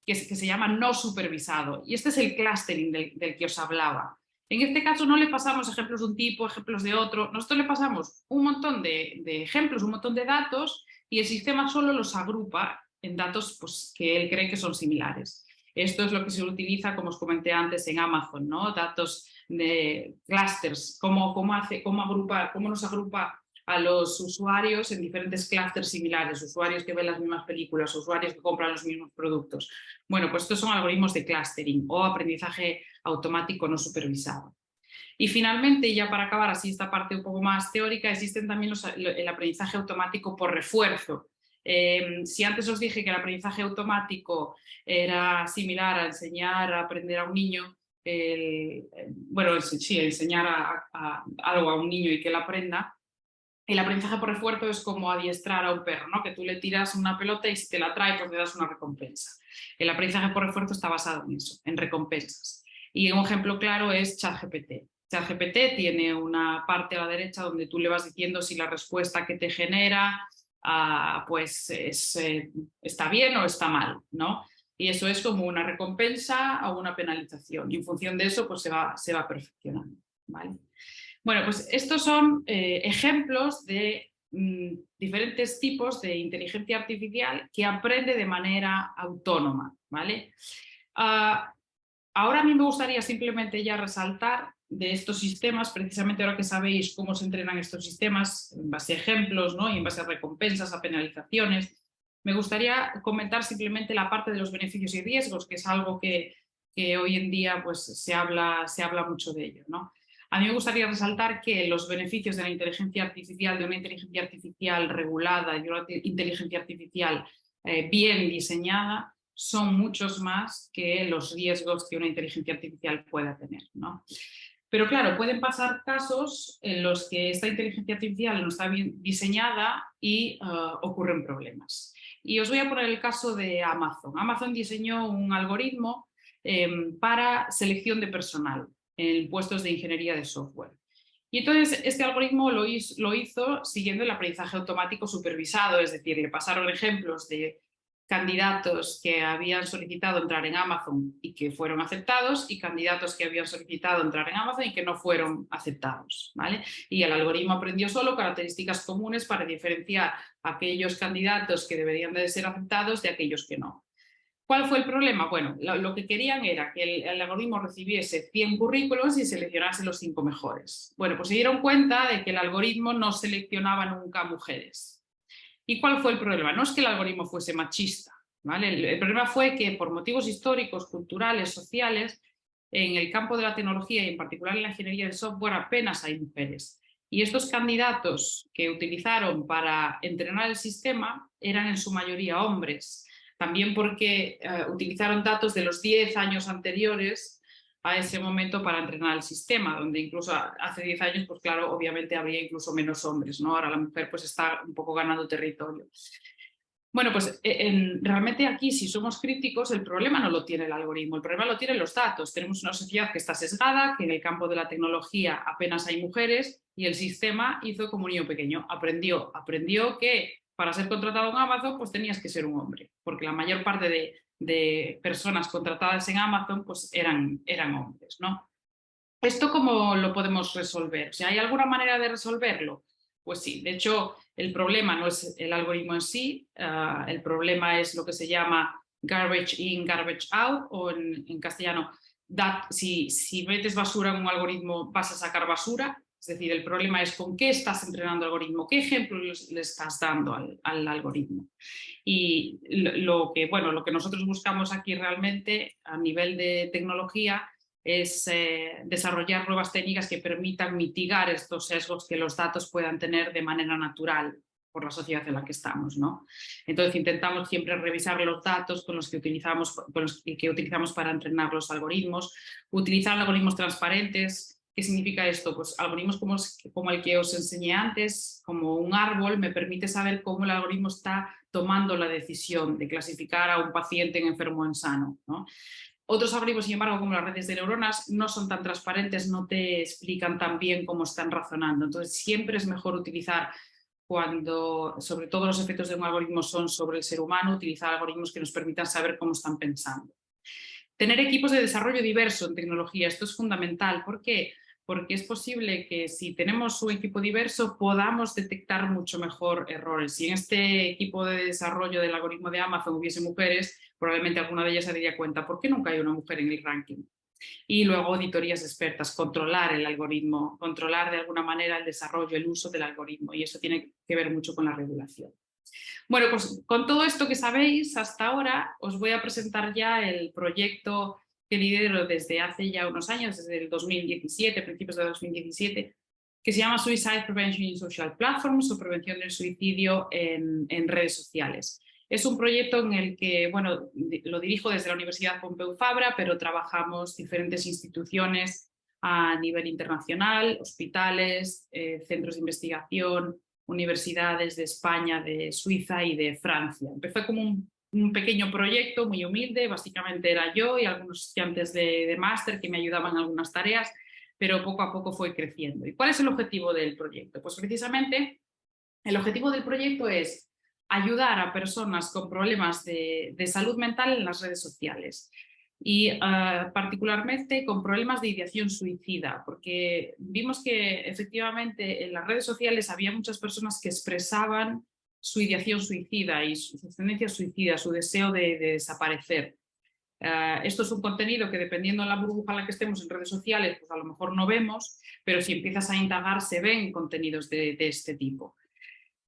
que se llama no supervisado. Y este es el clustering del que os hablaba. En este caso no le pasamos ejemplos de un tipo, ejemplos de otro. Nosotros le pasamos un montón de ejemplos, un montón de datos y el sistema solo los agrupa en datos pues, que él cree que son similares. Esto es lo que se utiliza, como os comenté antes, en Amazon, ¿no? Datos de clusters, cómo nos agrupa a los usuarios en diferentes clústeres similares, usuarios que ven las mismas películas, usuarios que compran los mismos productos. Bueno, pues estos son algoritmos de clustering o aprendizaje automático no supervisado. Y finalmente, ya para acabar así esta parte un poco más teórica, existen también el aprendizaje automático por refuerzo. Si antes os dije que el aprendizaje automático era similar a enseñar a aprender a un niño, enseñar algo a un niño y que él aprenda, el aprendizaje por refuerzo es como adiestrar a un perro, ¿no? Que tú le tiras una pelota y si te la trae, pues le das una recompensa. El aprendizaje por refuerzo está basado en eso, en recompensas. Y un ejemplo claro es ChatGPT. ChatGPT tiene una parte a la derecha donde tú le vas diciendo si la respuesta que te genera está bien o está mal, ¿no? Y eso es como una recompensa o una penalización. Y en función de eso, pues se va perfeccionando, ¿vale? Bueno, pues estos son ejemplos de diferentes tipos de inteligencia artificial que aprende de manera autónoma, ¿vale? Ahora a mí me gustaría simplemente ya resaltar de estos sistemas, precisamente ahora que sabéis cómo se entrenan estos sistemas, en base a ejemplos, ¿no? Y en base a recompensas, a penalizaciones, me gustaría comentar simplemente la parte de los beneficios y riesgos, que es algo que hoy en día pues, se habla mucho de ello, ¿no? A mí me gustaría resaltar que los beneficios de la inteligencia artificial, de una inteligencia artificial regulada y una inteligencia artificial bien diseñada, son muchos más que los riesgos que una inteligencia artificial pueda tener, ¿no? Pero claro, pueden pasar casos en los que esta inteligencia artificial no está bien diseñada y ocurren problemas. Y os voy a poner el caso de Amazon. Amazon diseñó un algoritmo para selección de personal en puestos de ingeniería de software. Y entonces este algoritmo lo hizo siguiendo el aprendizaje automático supervisado, es decir, le pasaron ejemplos de candidatos que habían solicitado entrar en Amazon y que fueron aceptados, y candidatos que habían solicitado entrar en Amazon y que no fueron aceptados, ¿vale? Y el algoritmo aprendió solo características comunes para diferenciar aquellos candidatos que deberían de ser aceptados de aquellos que no. ¿Cuál fue el problema? Bueno, lo que querían era que el algoritmo recibiese 100 currículos y seleccionase los 5 mejores. Bueno, pues se dieron cuenta de que el algoritmo no seleccionaba nunca mujeres. ¿Y cuál fue el problema? No es que el algoritmo fuese machista, ¿vale? El problema fue que por motivos históricos, culturales, sociales, en el campo de la tecnología y en particular en la ingeniería del software apenas hay mujeres. Y estos candidatos que utilizaron para entrenar el sistema eran en su mayoría hombres. También porque utilizaron datos de los 10 años anteriores a ese momento para entrenar el sistema, donde incluso hace 10 años, pues claro, obviamente habría incluso menos hombres, ¿no? Ahora la mujer pues está un poco ganando territorio. Bueno, pues realmente aquí, si somos críticos, el problema no lo tiene el algoritmo, el problema lo tienen los datos. Tenemos una sociedad que está sesgada, que en el campo de la tecnología apenas hay mujeres y el sistema hizo como un niño pequeño, aprendió que para ser contratado en Amazon pues tenías que ser un hombre, porque la mayor parte de personas contratadas en Amazon pues eran hombres, ¿no? ¿Esto cómo lo podemos resolver? O sea, ¿hay alguna manera de resolverlo? Pues sí, de hecho, el problema no es el algoritmo en sí, el problema es lo que se llama garbage in, garbage out, o en castellano, si metes basura en un algoritmo vas a sacar basura. Es decir, el problema es con qué estás entrenando el algoritmo, qué ejemplos le estás dando al algoritmo. Y lo que nosotros buscamos aquí realmente a nivel de tecnología es desarrollar nuevas técnicas que permitan mitigar estos sesgos que los datos puedan tener de manera natural por la sociedad en la que estamos, ¿no? Entonces intentamos siempre revisar los datos con los que utilizamos para entrenar los algoritmos, utilizar algoritmos transparentes. ¿Qué significa esto? Pues algoritmos como el que os enseñé antes, como un árbol, me permite saber cómo el algoritmo está tomando la decisión de clasificar a un paciente en enfermo o en sano, ¿no? Otros algoritmos, sin embargo, como las redes de neuronas, no son tan transparentes, no te explican tan bien cómo están razonando. Entonces, siempre es mejor utilizar, cuando sobre todo los efectos de un algoritmo son sobre el ser humano, utilizar algoritmos que nos permitan saber cómo están pensando. Tener equipos de desarrollo diverso en tecnología, esto es fundamental. ¿Por qué? Porque es posible que si tenemos un equipo diverso podamos detectar mucho mejor errores. Si en este equipo de desarrollo del algoritmo de Amazon hubiese mujeres, probablemente alguna de ellas se daría cuenta, ¿por qué nunca hay una mujer en el ranking? Y luego auditorías expertas, controlar el algoritmo, controlar de alguna manera el desarrollo, el uso del algoritmo, y eso tiene que ver mucho con la regulación. Bueno, pues con todo esto que sabéis hasta ahora, os voy a presentar ya el proyecto que lidero desde hace ya unos años, desde el 2017, principios de 2017, que se llama Suicide Prevention in Social Platforms, o prevención del suicidio en redes sociales. Es un proyecto en el que, bueno, lo dirijo desde la Universidad Pompeu Fabra, pero trabajamos diferentes instituciones a nivel internacional, hospitales, centros de investigación, universidades de España, de Suiza y de Francia. Empezó como un pequeño proyecto muy humilde, básicamente era yo y algunos estudiantes de máster que me ayudaban en algunas tareas, pero poco a poco fue creciendo. ¿Y cuál es el objetivo del proyecto? Pues precisamente el objetivo del proyecto es ayudar a personas con problemas de salud mental en las redes sociales y particularmente con problemas de ideación suicida, porque vimos que efectivamente en las redes sociales había muchas personas que expresaban su ideación suicida y su tendencia suicida, su deseo de desaparecer. Esto es un contenido que dependiendo de la burbuja en la que estemos en redes sociales, pues a lo mejor no vemos, pero si empiezas a indagar se ven contenidos de este tipo.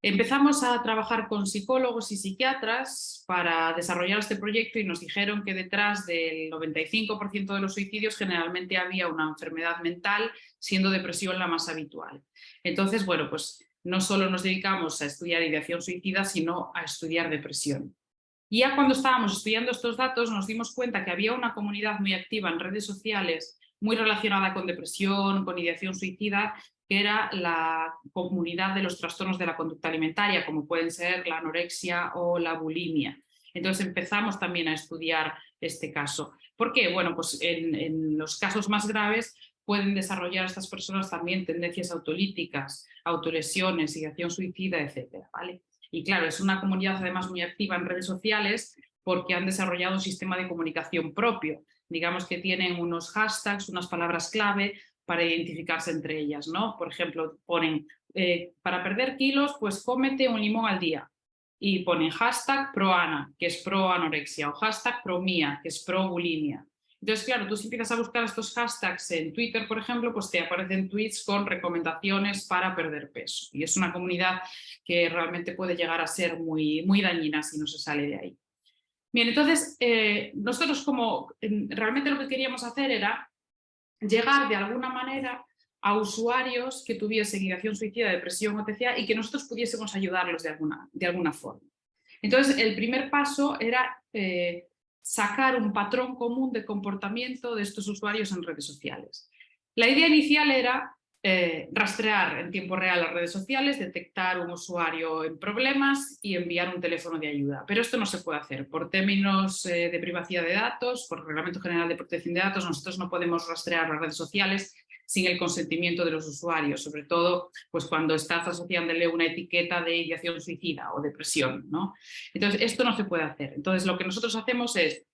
Empezamos a trabajar con psicólogos y psiquiatras para desarrollar este proyecto y nos dijeron que detrás del 95% de los suicidios generalmente había una enfermedad mental, siendo depresión la más habitual. Entonces, bueno, pues no solo nos dedicamos a estudiar ideación suicida, sino a estudiar depresión. Y ya cuando estábamos estudiando estos datos nos dimos cuenta que había una comunidad muy activa en redes sociales muy relacionada con depresión, con ideación suicida, que era la comunidad de los trastornos de la conducta alimentaria, como pueden ser la anorexia o la bulimia. Entonces empezamos también a estudiar este caso. ¿Por qué? Bueno, pues en los casos más graves pueden desarrollar estas personas también tendencias autolíticas, autolesiones, ideación suicida, etcétera, ¿vale? Y claro, es una comunidad además muy activa en redes sociales porque han desarrollado un sistema de comunicación propio. Digamos que tienen unos hashtags, unas palabras clave para identificarse entre ellas, ¿no? Por ejemplo, ponen, para perder kilos, pues cómete un limón al día. Y ponen hashtag pro Ana, que es pro anorexia, o hashtag pro Mía, que es pro bulimia. Entonces, claro, tú si empiezas a buscar estos hashtags en Twitter, por ejemplo, pues te aparecen tweets con recomendaciones para perder peso. Y es una comunidad que realmente puede llegar a ser muy, muy dañina si no se sale de ahí. Bien, entonces, nosotros realmente lo que queríamos hacer era llegar de alguna manera a usuarios que tuviesen ideación suicida, depresión o TCA y que nosotros pudiésemos ayudarlos de alguna forma. Entonces, el primer paso era sacar un patrón común de comportamiento de estos usuarios en redes sociales. La idea inicial era rastrear en tiempo real las redes sociales, detectar un usuario en problemas y enviar un teléfono de ayuda. Pero esto no se puede hacer por términos de privacidad de datos, por el Reglamento General de Protección de Datos. Nosotros no podemos rastrear las redes sociales sin el consentimiento de los usuarios, sobre todo pues, cuando estás asociándole una etiqueta de ideación suicida o depresión, ¿no? Entonces, esto no se puede hacer. Entonces, lo que nosotros hacemos es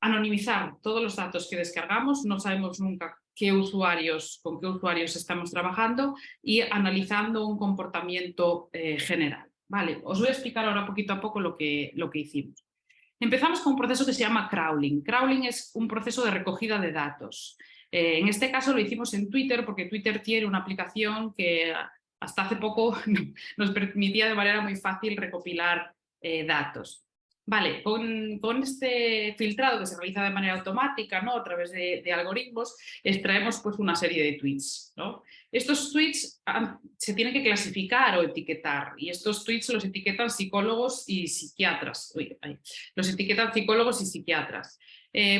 anonimizar todos los datos que descargamos, no sabemos nunca con qué usuarios estamos trabajando y analizando un comportamiento general. Vale, os voy a explicar ahora poquito a poco lo que hicimos. Empezamos con un proceso que se llama crawling. Crawling es un proceso de recogida de datos. En este caso lo hicimos en Twitter porque Twitter tiene una aplicación que hasta hace poco nos permitía de manera muy fácil recopilar datos. Vale, con este filtrado que se realiza de manera automática, ¿no? A través de algoritmos, extraemos pues, una serie de tweets, ¿no? Estos tweets se tienen que clasificar o etiquetar y estos tweets los etiquetan psicólogos y psiquiatras. Los etiquetan psicólogos y psiquiatras.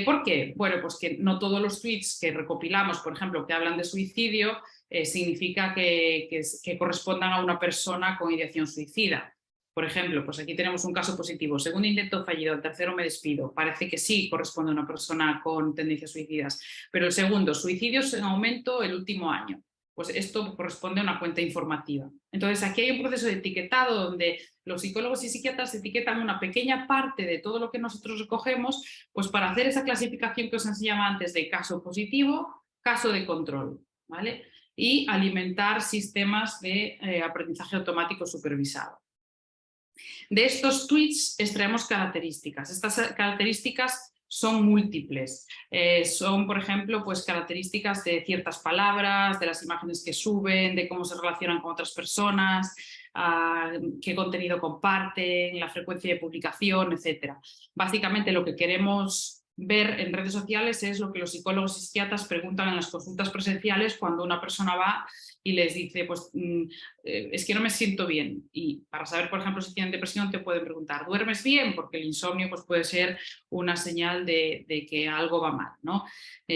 ¿Por qué? Bueno, pues que no todos los tweets que recopilamos, por ejemplo, que hablan de suicidio, significa que correspondan a una persona con ideación suicida. Por ejemplo, pues aquí tenemos un caso positivo. Segundo intento fallido, el tercero me despido. Parece que sí corresponde a una persona con tendencias suicidas. Pero el segundo, suicidios en aumento el último año. Pues esto corresponde a una cuenta informativa. Entonces aquí hay un proceso de etiquetado donde los psicólogos y psiquiatras etiquetan una pequeña parte de todo lo que nosotros recogemos, pues para hacer esa clasificación que os enseñaba antes de caso positivo, caso de control, ¿vale? Y alimentar sistemas de aprendizaje automático supervisado. De estos tweets extraemos características. Estas características son múltiples. Son, por ejemplo, pues, características de ciertas palabras, de las imágenes que suben, de cómo se relacionan con otras personas, qué contenido comparten, la frecuencia de publicación, etc. Básicamente lo que queremos ver en redes sociales es lo que los psicólogos y psiquiatras preguntan en las consultas presenciales cuando una persona va y les dice, pues es que no me siento bien. Y para saber, por ejemplo, si tienen depresión te pueden preguntar, ¿duermes bien? Porque el insomnio pues, puede ser una señal de que algo va mal, ¿no?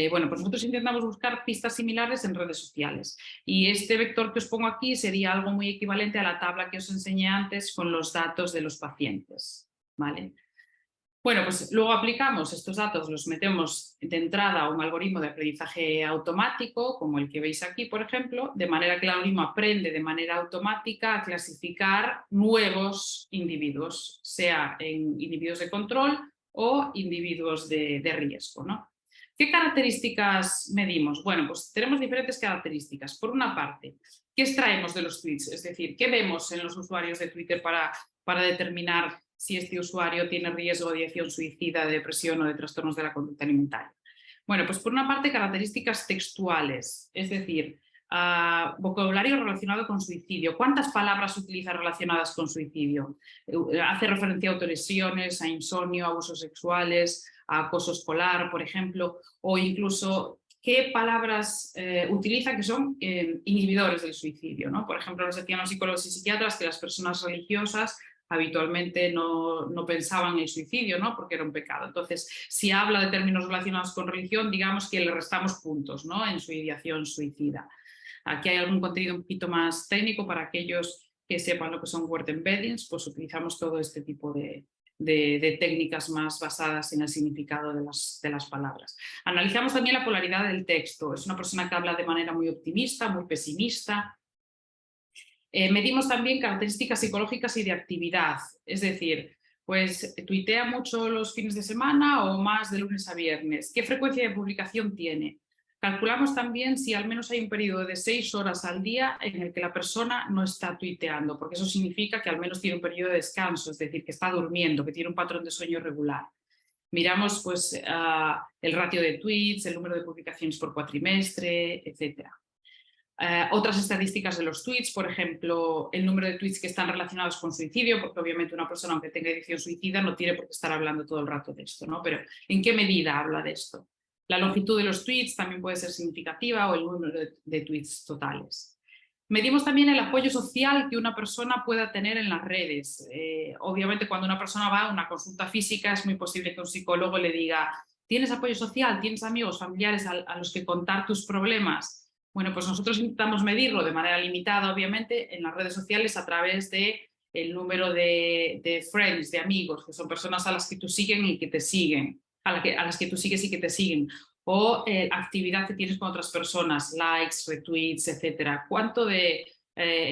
Bueno, pues nosotros intentamos buscar pistas similares en redes sociales. Y este vector que os pongo aquí sería algo muy equivalente a la tabla que os enseñé antes con los datos de los pacientes, ¿vale? Bueno, pues luego aplicamos estos datos, los metemos de entrada a un algoritmo de aprendizaje automático, como el que veis aquí, por ejemplo, de manera que el algoritmo aprende de manera automática a clasificar nuevos individuos, sea en individuos de control o individuos de riesgo, ¿no? ¿Qué características medimos? Bueno, pues tenemos diferentes características. Por una parte, ¿qué extraemos de los tweets? Es decir, ¿qué vemos en los usuarios de Twitter para determinar si este usuario tiene riesgo de ideación suicida, de depresión o de trastornos de la conducta alimentaria? Bueno, pues por una parte características textuales, es decir, vocabulario relacionado con suicidio. ¿Cuántas palabras utiliza relacionadas con suicidio? Hace referencia a autolesiones, a insomnio, a abusos sexuales, a acoso escolar, por ejemplo, o incluso qué palabras utiliza que son inhibidores del suicidio, ¿no? Por ejemplo, nos decían los psicólogos y psiquiatras que las personas religiosas habitualmente no pensaban en el suicidio, ¿no? Porque era un pecado. Entonces, si habla de términos relacionados con religión, digamos que le restamos puntos, ¿no? En su ideación suicida. Aquí hay algún contenido un poquito más técnico para aquellos que sepan lo que son word embeddings, pues utilizamos todo este tipo de técnicas más basadas en el significado de las palabras. Analizamos también la polaridad del texto. Es una persona que habla de manera muy optimista, muy pesimista. Medimos también características psicológicas y de actividad, es decir, pues tuitea mucho los fines de semana o más de lunes a viernes. ¿Qué frecuencia de publicación tiene? Calculamos también si al menos hay un periodo de 6 horas al día en el que la persona no está tuiteando, porque eso significa que al menos tiene un periodo de descanso, es decir, que está durmiendo, que tiene un patrón de sueño regular. Miramos pues, el ratio de tweets, el número de publicaciones por cuatrimestre, etc. Otras estadísticas de los tweets, por ejemplo, el número de tweets que están relacionados con suicidio, porque obviamente una persona, aunque tenga adicción suicida, no tiene por qué estar hablando todo el rato de esto, ¿no? Pero ¿en qué medida habla de esto? La longitud de los tweets también puede ser significativa o el número de tweets totales. Medimos también el apoyo social que una persona pueda tener en las redes. Obviamente, cuando una persona va a una consulta física, es muy posible que un psicólogo le diga: ¿tienes apoyo social? ¿Tienes amigos, familiares a los que contar tus problemas? Bueno, pues nosotros intentamos medirlo de manera limitada, obviamente, en las redes sociales a través del número de friends, de amigos, que son personas a las que tú siguen y que te siguen, a las que tú sigues y que te siguen, o actividad que tienes con otras personas, likes, retweets, etcétera. ¿Cuánto de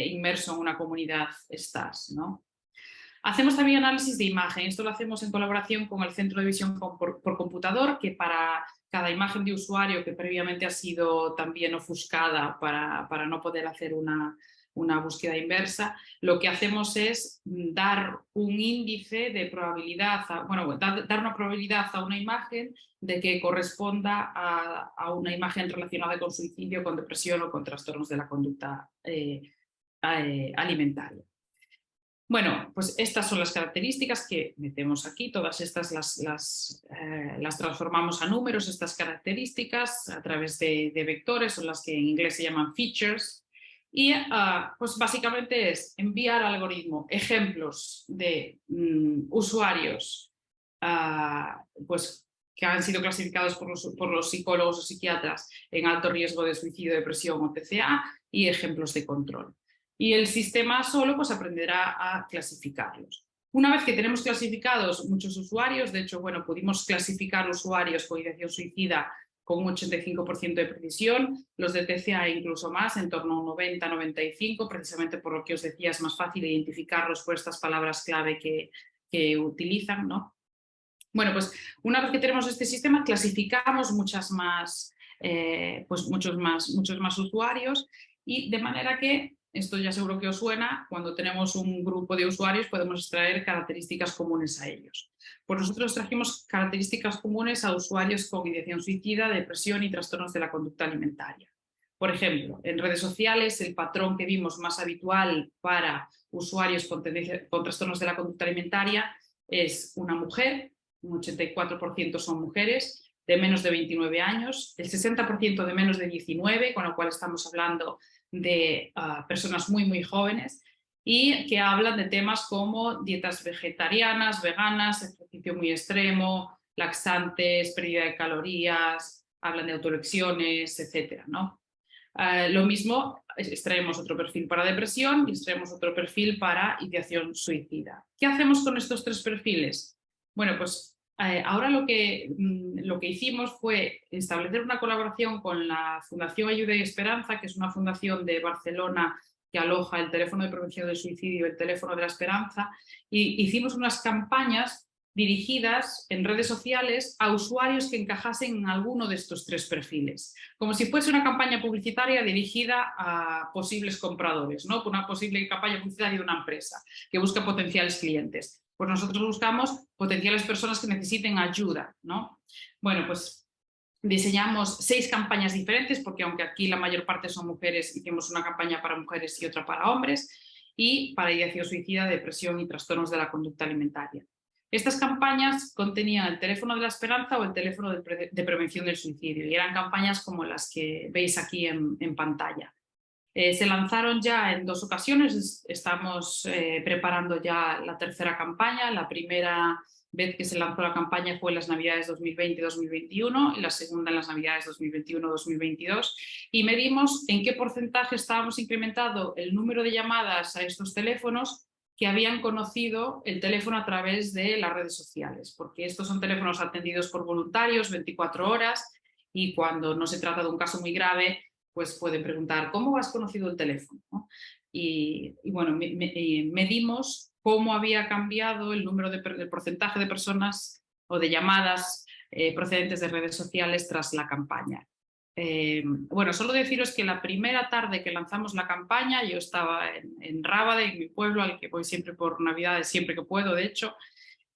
inmerso en una comunidad estás, ¿no? Hacemos también análisis de imagen. Esto lo hacemos en colaboración con el Centro de Visión por Computador, que para cada imagen de usuario que previamente ha sido también ofuscada para no poder hacer una búsqueda inversa, lo que hacemos es dar un índice de probabilidad, dar una probabilidad a una imagen de que corresponda a una imagen relacionada con suicidio, con depresión o con trastornos de la conducta alimentaria. Bueno, pues estas son las características que metemos aquí, todas estas las transformamos a números, estas características, a través de vectores, son las que en inglés se llaman features, y pues básicamente es enviar al algoritmo ejemplos de usuarios pues, que han sido clasificados por los psicólogos o psiquiatras en alto riesgo de suicidio, depresión o TCA, y ejemplos de control. Y el sistema solo pues aprenderá a clasificarlos. Una vez que tenemos clasificados muchos usuarios, de hecho, bueno, pudimos clasificar usuarios con ideación suicida con un 85% de precisión, los de TCA incluso más, en torno a un 90-95%, precisamente por lo que os decía, es más fácil identificarlos por estas palabras clave que utilizan, ¿no? Bueno, pues una vez que tenemos este sistema, clasificamos muchos más usuarios, y de manera que, esto ya seguro que os suena, cuando tenemos un grupo de usuarios podemos extraer características comunes a ellos. Pues nosotros trajimos características comunes a usuarios con ideación suicida, depresión y trastornos de la conducta alimentaria. Por ejemplo, en redes sociales el patrón que vimos más habitual para usuarios con trastornos de la conducta alimentaria es una mujer, un 84% son mujeres, de menos de 29 años, el 60% de menos de 19, con lo cual estamos hablando de personas muy, muy jóvenes, y que hablan de temas como dietas vegetarianas, veganas, ejercicio muy extremo, laxantes, pérdida de calorías, hablan de autolecciones, etcétera, ¿no? Lo mismo, extraemos otro perfil para depresión y extraemos otro perfil para ideación suicida. ¿Qué hacemos con estos tres perfiles? Bueno, pues ahora lo que hicimos fue establecer una colaboración con la Fundación Ayuda y Esperanza, que es una fundación de Barcelona que aloja el teléfono de prevención del suicidio y el teléfono de la esperanza, y hicimos unas campañas dirigidas en redes sociales a usuarios que encajasen en alguno de estos tres perfiles, como si fuese una campaña publicitaria dirigida a posibles compradores, ¿no? Una posible campaña publicitaria de una empresa que busca potenciales clientes. Pues nosotros buscamos potenciales personas que necesiten ayuda, ¿no? Bueno, pues diseñamos 6 campañas diferentes, porque aunque aquí la mayor parte son mujeres, hicimos una campaña para mujeres y otra para hombres, y para ideación suicida, depresión y trastornos de la conducta alimentaria. Estas campañas contenían el teléfono de la esperanza o el teléfono de prevención del suicidio, y eran campañas como las que veis aquí en pantalla. Se lanzaron ya en 2 ocasiones, estamos preparando ya la tercera campaña. La primera vez que se lanzó la campaña fue en las Navidades 2020-2021 y la segunda en las Navidades 2021-2022, y medimos en qué porcentaje estábamos incrementando el número de llamadas a estos teléfonos que habían conocido el teléfono a través de las redes sociales, porque estos son teléfonos atendidos por voluntarios 24 horas, y cuando no se trata de un caso muy grave, pues pueden preguntar: ¿cómo has conocido el teléfono? ¿No? y bueno, medimos cómo había cambiado el número el porcentaje de personas o de llamadas procedentes de redes sociales tras la campaña. Bueno, solo deciros que la primera tarde que lanzamos la campaña, yo estaba en Rábade, en mi pueblo, al que voy siempre por Navidades, siempre que puedo, de hecho,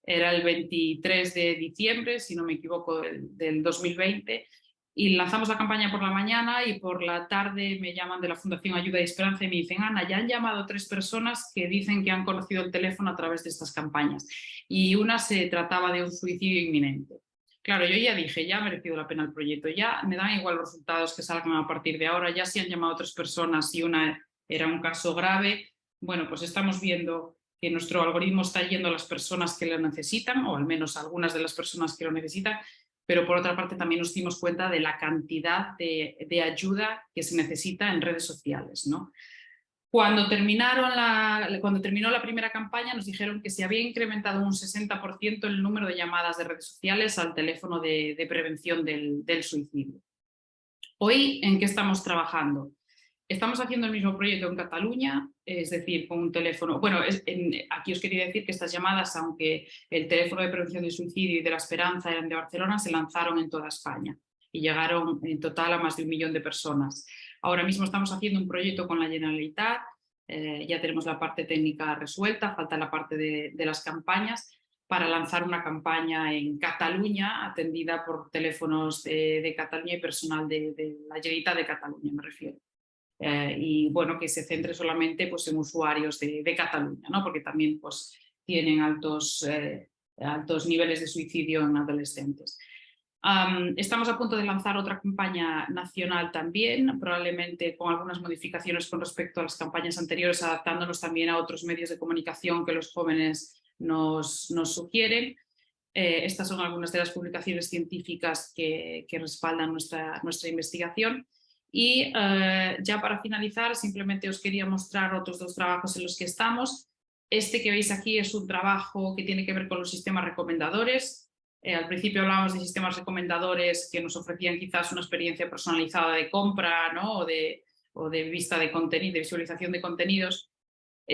era el 23 de diciembre, si no me equivoco, del 2020, y lanzamos la campaña por la mañana y por la tarde me llaman de la Fundación Ayuda y Esperanza y me dicen: Ana, ya han llamado 3 personas que dicen que han conocido el teléfono a través de estas campañas, y una se trataba de un suicidio inminente. Claro, yo ya dije, ya ha merecido la pena el proyecto, ya me dan igual los resultados que salgan a partir de ahora, ya si han llamado 3 personas y una era un caso grave, bueno, pues estamos viendo que nuestro algoritmo está yendo a las personas que lo necesitan, o al menos a algunas de las personas que lo necesitan, pero por otra parte también nos dimos cuenta de la cantidad de ayuda que se necesita en redes sociales, ¿no? Cuando terminó la primera campaña nos dijeron que se había incrementado un 60% el número de llamadas de redes sociales al teléfono de prevención del suicidio. Hoy, ¿en qué estamos trabajando? Estamos haciendo el mismo proyecto en Cataluña, es decir, con un teléfono... Bueno, aquí os quería decir que estas llamadas, aunque el teléfono de prevención del suicidio y de la Esperanza eran de Barcelona, se lanzaron en toda España y llegaron en total a más de 1 millón de personas. Ahora mismo estamos haciendo un proyecto con la Generalitat, ya tenemos la parte técnica resuelta, falta la parte de las campañas, para lanzar una campaña en Cataluña atendida por teléfonos de Cataluña y personal de la Generalitat de Cataluña, me refiero. Y bueno, que se centre solamente pues, en usuarios de Cataluña, ¿no? Porque también pues, tienen altos niveles de suicidio en adolescentes. Estamos a punto de lanzar otra campaña nacional también, probablemente con algunas modificaciones con respecto a las campañas anteriores, adaptándonos también a otros medios de comunicación que los jóvenes nos sugieren. Estas son algunas de las publicaciones científicas que respaldan nuestra investigación. Y ya para finalizar, simplemente os quería mostrar otros 2 trabajos en los que estamos. Este que veis aquí es un trabajo que tiene que ver con los sistemas recomendadores. Al principio hablábamos de sistemas recomendadores que nos ofrecían quizás una experiencia personalizada de compra, ¿no? o de vista de contenido, de visualización de contenidos.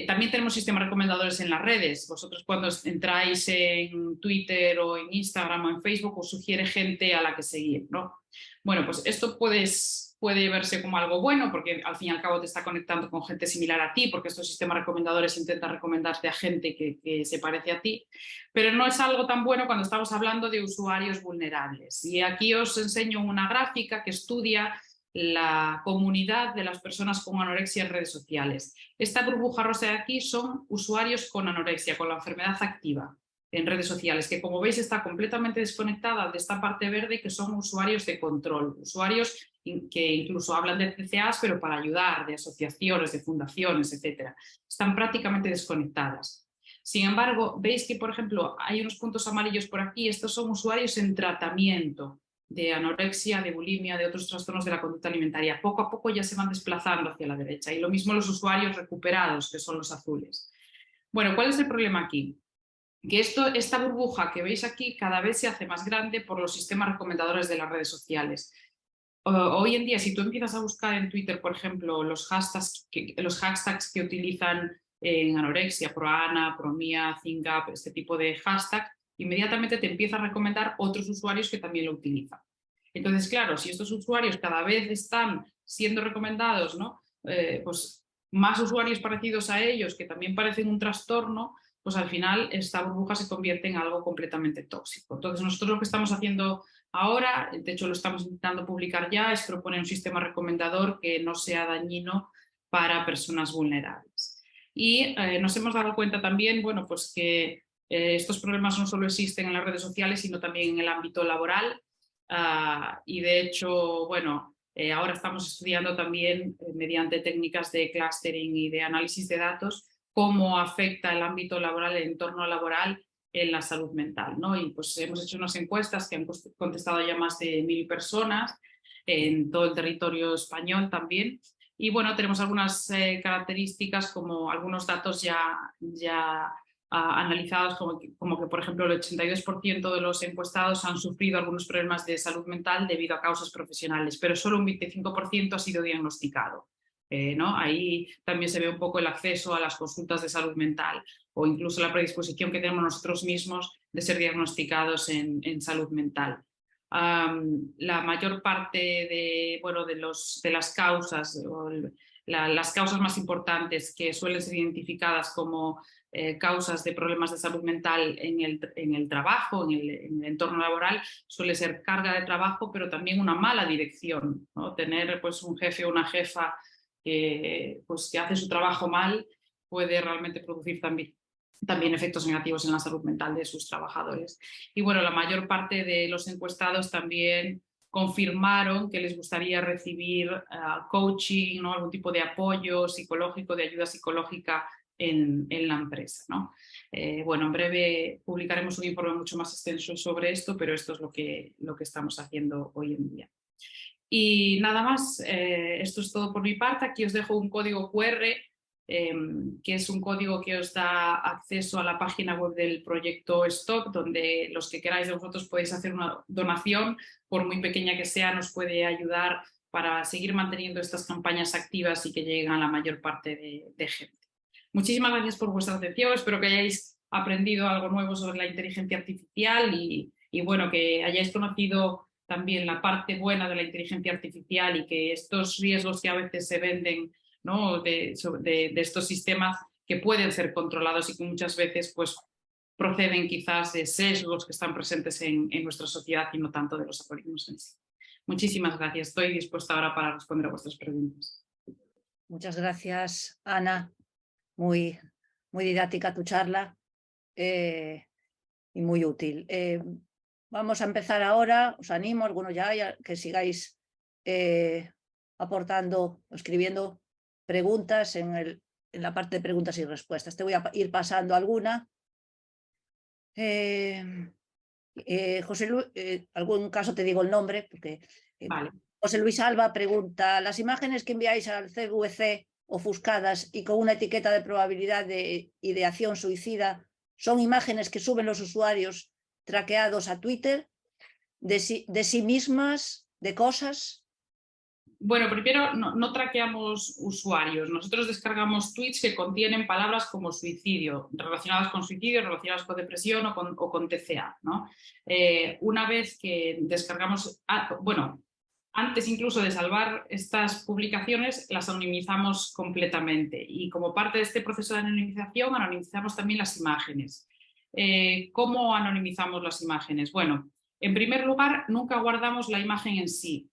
También tenemos sistemas recomendadores en las redes. Vosotros cuando entráis en Twitter o en Instagram o en Facebook os sugiere gente a la que seguir, ¿no? Bueno, pues esto puede verse como algo bueno porque al fin y al cabo te está conectando con gente similar a ti, porque estos sistemas recomendadores intentan recomendarte a gente que se parece a ti, pero no es algo tan bueno cuando estamos hablando de usuarios vulnerables. Y aquí os enseño una gráfica que estudia la comunidad de las personas con anorexia en redes sociales. Esta burbuja rosa de aquí son usuarios con anorexia, con la enfermedad activa en redes sociales, que como veis está completamente desconectada de esta parte verde, que son usuarios de control, usuarios que incluso hablan de CCAs, pero para ayudar, de asociaciones, de fundaciones, etc. Están prácticamente desconectadas. Sin embargo, veis que, por ejemplo, hay unos puntos amarillos por aquí, estos son usuarios en tratamiento de anorexia, de bulimia, de otros trastornos de la conducta alimentaria. Poco a poco ya se van desplazando hacia la derecha, y lo mismo los usuarios recuperados, que son los azules. Bueno, ¿cuál es el problema aquí? Que esta burbuja que veis aquí cada vez se hace más grande por los sistemas recomendadores de las redes sociales. Hoy en día, si tú empiezas a buscar en Twitter, por ejemplo, los hashtags que utilizan en anorexia, ProAna, ProMia, ThinkUp, este tipo de hashtag, inmediatamente te empieza a recomendar otros usuarios que también lo utilizan. Entonces, claro, si estos usuarios cada vez están siendo recomendados, ¿no? Pues más usuarios parecidos a ellos que también parecen un trastorno, pues al final esta burbuja se convierte en algo completamente tóxico. Entonces nosotros lo que estamos haciendo ahora, de hecho lo estamos intentando publicar ya, es proponer un sistema recomendador que no sea dañino para personas vulnerables. Y nos hemos dado cuenta también, bueno, pues que estos problemas no solo existen en las redes sociales, sino también en el ámbito laboral. Y de hecho, bueno, ahora estamos estudiando también mediante técnicas de clustering y de análisis de datos cómo afecta el ámbito laboral, el entorno laboral en la salud mental, ¿no? Y pues hemos hecho unas encuestas que han contestado ya más de 1000 personas en todo el territorio español también. Y bueno, tenemos algunas características, como algunos datos ya analizados, como que, por ejemplo, el 82% de los encuestados han sufrido algunos problemas de salud mental debido a causas profesionales, pero solo un 25% ha sido diagnosticado. ¿no? Ahí también se ve un poco el acceso a las consultas de salud mental o incluso la predisposición que tenemos nosotros mismos de ser diagnosticados en salud mental. La mayor parte de las causas, las causas más importantes que suelen ser identificadas como causas de problemas de salud mental en el trabajo, en el entorno laboral, suele ser carga de trabajo, pero también una mala dirección, ¿no? Tener pues, un jefe o una jefa que hace su trabajo mal puede realmente producir también efectos negativos en la salud mental de sus trabajadores. Y bueno, la mayor parte de los encuestados también confirmaron que les gustaría recibir coaching, ¿no? Algún tipo de apoyo psicológico, de ayuda psicológica en la empresa, ¿no? Bueno, en breve publicaremos un informe mucho más extenso sobre esto, pero esto es lo que estamos haciendo hoy en día. Y nada más, esto es todo por mi parte. Aquí os dejo un código QR, que es un código que os da acceso a la página web del proyecto STOP, donde los que queráis de vosotros podéis hacer una donación, por muy pequeña que sea, nos puede ayudar para seguir manteniendo estas campañas activas y que lleguen a la mayor parte de gente. Muchísimas gracias por vuestra atención, espero que hayáis aprendido algo nuevo sobre la inteligencia artificial y bueno, que hayáis conocido también la parte buena de la inteligencia artificial y que estos riesgos que a veces se venden, ¿no? de estos sistemas que pueden ser controlados y que muchas veces pues, proceden quizás de sesgos que están presentes en nuestra sociedad y no tanto de los algoritmos en sí. Muchísimas gracias. Estoy dispuesta ahora para responder a vuestras preguntas. Muchas gracias, Ana. Muy didáctica tu charla y muy útil. Vamos a empezar ahora. Os animo, algunos ya, que sigáis aportando o escribiendo preguntas en la parte de preguntas y respuestas. Te voy a ir pasando alguna. José Luis, algún caso te digo el nombre, porque Vale. José Luis Alba pregunta: ¿las imágenes que enviáis al CVC ofuscadas y con una etiqueta de probabilidad de ideación suicida son imágenes que suben los usuarios traqueados a Twitter de sí mismas, de cosas? Bueno, primero no traqueamos usuarios. Nosotros descargamos tweets que contienen palabras como suicidio, relacionadas con depresión o con TCA, ¿no? Una vez que descargamos, antes incluso de salvar estas publicaciones, las anonimizamos completamente. Y como parte de este proceso de anonimización, anonimizamos también las imágenes. ¿Cómo anonimizamos las imágenes? Bueno, en primer lugar, nunca guardamos la imagen en sí.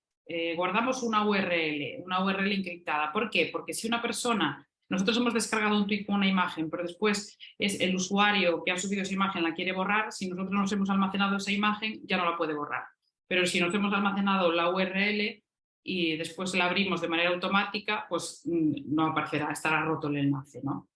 Guardamos una URL encriptada. ¿Por qué? Porque si una persona, nosotros hemos descargado un tweet con una imagen, pero después es el usuario que ha subido esa imagen la quiere borrar, si nosotros nos hemos almacenado esa imagen ya no la puede borrar. Pero si nos hemos almacenado la URL y después la abrimos de manera automática, pues no aparecerá, estará roto el enlace, ¿no?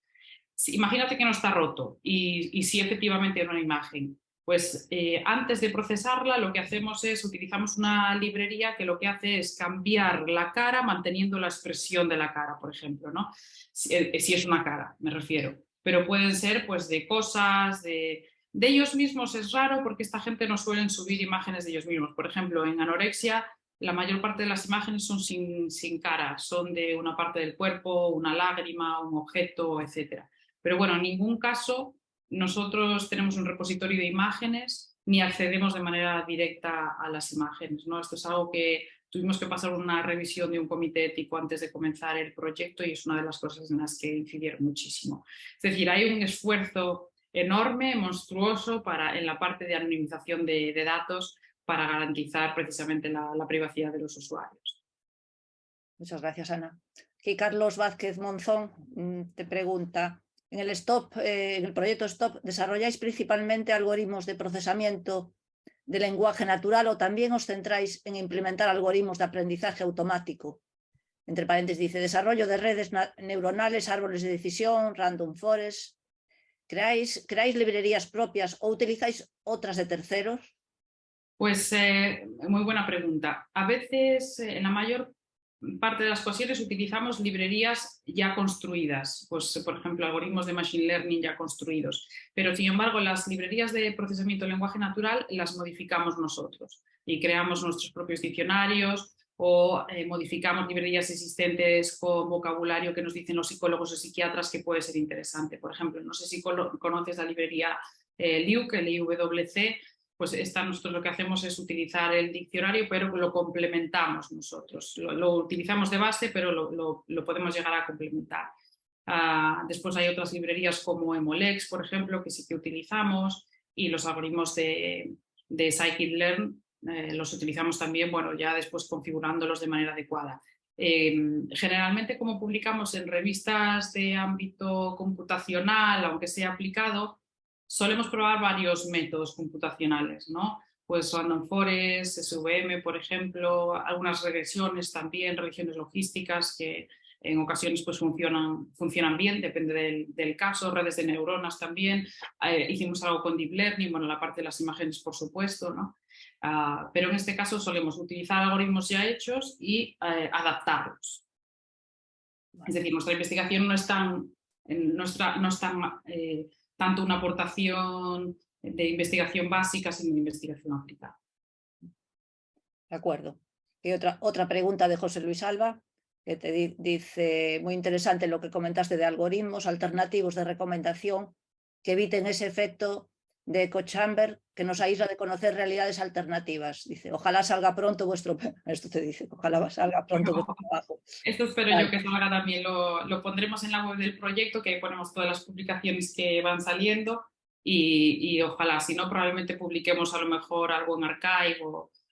Imagínate que no está roto y sí efectivamente era una imagen. Pues antes de procesarla lo que hacemos es, utilizamos una librería que lo que hace es cambiar la cara manteniendo la expresión de la cara, por ejemplo, ¿no? Si es una cara, me refiero. Pero pueden ser pues de cosas, de ellos mismos es raro porque esta gente no suelen subir imágenes de ellos mismos. Por ejemplo, en anorexia la mayor parte de las imágenes son sin cara, son de una parte del cuerpo, una lágrima, un objeto, etc. Pero bueno, en ningún caso nosotros tenemos un repositorio de imágenes ni accedemos de manera directa a las imágenes, ¿no? Esto es algo que tuvimos que pasar una revisión de un comité ético antes de comenzar el proyecto y es una de las cosas en las que incidieron muchísimo. Es decir, hay un esfuerzo enorme, monstruoso en la parte de anonimización de datos para garantizar precisamente la privacidad de los usuarios. Muchas gracias, Ana. Aquí Carlos Vázquez Monzón te pregunta: en el proyecto STOP, ¿desarrolláis principalmente algoritmos de procesamiento de lenguaje natural o también os centráis en implementar algoritmos de aprendizaje automático? Entre paréntesis dice: desarrollo de redes neuronales, árboles de decisión, random forest. ¿Creáis librerías propias o utilizáis otras de terceros? Pues muy buena pregunta. A veces, en la mayor parte de las ocasiones, utilizamos librerías ya construidas, pues por ejemplo algoritmos de machine learning ya construidos, pero sin embargo las librerías de procesamiento de lenguaje natural las modificamos nosotros y creamos nuestros propios diccionarios o modificamos librerías existentes con vocabulario que nos dicen los psicólogos o psiquiatras que puede ser interesante. Por ejemplo, no sé si conoces la librería LIWC, LIWC, pues nosotros lo que hacemos es utilizar el diccionario, pero lo complementamos nosotros. Lo utilizamos de base, pero lo podemos llegar a complementar. Después hay otras librerías como Emolex, por ejemplo, que sí que utilizamos, y los algoritmos de Scikit-learn los utilizamos también, bueno, ya después configurándolos de manera adecuada. Generalmente, como publicamos en revistas de ámbito computacional, aunque sea aplicado, solemos probar varios métodos computacionales, ¿no? Pues Random Forest, SVM, por ejemplo, algunas regresiones también, regresiones logísticas que en ocasiones pues funcionan bien, depende del caso, redes de neuronas también. Hicimos algo con Deep Learning, bueno, la parte de las imágenes, por supuesto, ¿no? Pero en este caso solemos utilizar algoritmos ya hechos y adaptarlos. Es decir, nuestra investigación no es tanto una aportación de investigación básica, sino de investigación aplicada. De acuerdo. Y otra pregunta de José Luis Alba, que te dice, muy interesante lo que comentaste de algoritmos alternativos de recomendación que eviten ese efecto de echo chamber que nos aísla de conocer realidades alternativas. Dice, ojalá salga pronto vuestro... Esto te dice, ojalá salga pronto vuestro trabajo. Esto espero yo que salga también. Lo pondremos en la web del proyecto, que ahí ponemos todas las publicaciones que van saliendo y ojalá, si no, probablemente publiquemos a lo mejor algo en archive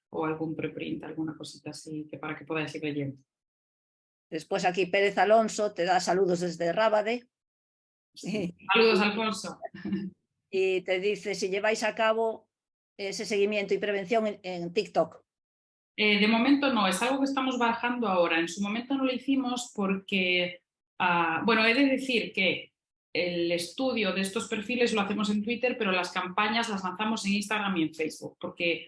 o algún preprint, alguna cosita así, para que podáis ir leyendo. Después aquí Pérez Alonso te da saludos desde Rábade. Sí. Saludos, Alfonso. Y te dice si lleváis a cabo ese seguimiento y prevención en TikTok. De momento no, es algo que estamos bajando ahora. En su momento no lo hicimos porque, bueno, he de decir que el estudio de estos perfiles lo hacemos en Twitter, pero las campañas las lanzamos en Instagram y en Facebook, porque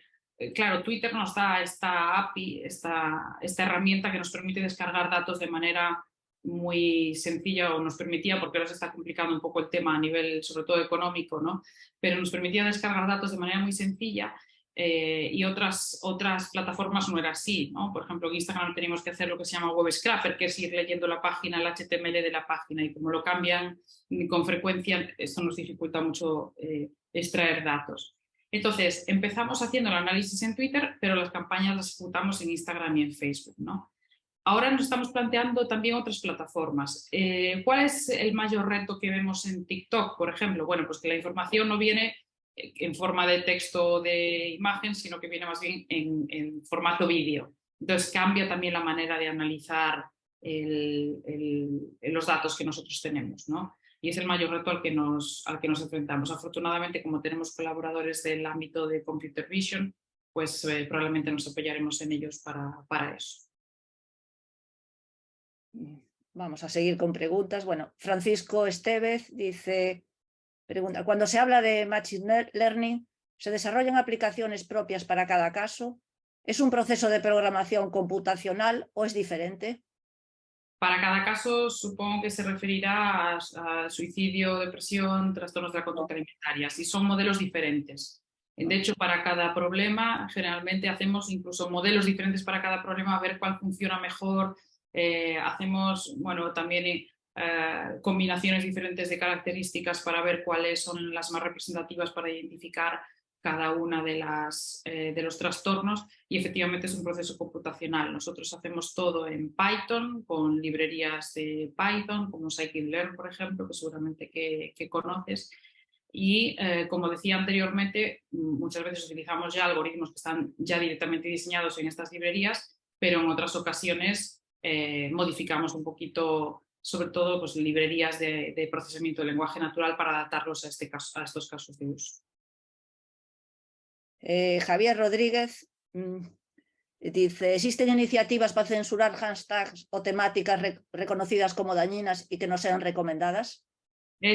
claro, Twitter nos da esta API, esta herramienta que nos permite descargar datos de manera muy sencilla, o nos permitía, porque ahora se está complicando un poco el tema a nivel sobre todo económico, ¿no? Pero nos permitía descargar datos de manera muy sencilla. Y otras plataformas no era así, ¿no? Por ejemplo, en Instagram tenemos que hacer lo que se llama web scraper, que es ir leyendo la página, el HTML de la página, y como lo cambian con frecuencia, esto nos dificulta mucho extraer datos. Entonces, empezamos haciendo el análisis en Twitter, pero las campañas las ejecutamos en Instagram y en Facebook, ¿no? Ahora nos estamos planteando también otras plataformas. ¿Cuál es el mayor reto que vemos en TikTok, por ejemplo? Bueno, pues que la información no viene en forma de texto o de imagen, sino que viene más bien en formato vídeo. Entonces cambia también la manera de analizar los datos que nosotros tenemos, ¿no? Y es el mayor reto al que nos enfrentamos. Afortunadamente, como tenemos colaboradores del ámbito de Computer Vision, pues probablemente nos apoyaremos en ellos para eso. Vamos a seguir con preguntas. Bueno, Francisco Estevez dice, pregunta, cuando se habla de Machine Learning, ¿se desarrollan aplicaciones propias para cada caso? ¿Es un proceso de programación computacional o es diferente? Para cada caso supongo que se referirá a suicidio, depresión, trastornos de la conducta alimentaria, si son modelos diferentes. De hecho, para cada problema generalmente hacemos incluso modelos diferentes para cada problema, a ver cuál funciona mejor. Hacemos, bueno, también combinaciones diferentes de características para ver cuáles son las más representativas para identificar cada una de los trastornos, y efectivamente es un proceso computacional. Nosotros hacemos todo en Python, con librerías de Python, como Scikit-learn, por ejemplo, que seguramente que conoces. Y como decía anteriormente, muchas veces utilizamos ya algoritmos que están ya directamente diseñados en estas librerías, pero en otras ocasiones modificamos un poquito, sobre todo pues, librerías de procesamiento del lenguaje natural para adaptarlos a estos casos de uso. Javier Rodríguez dice, ¿existen iniciativas para censurar hashtags o temáticas reconocidas como dañinas y que no sean recomendadas?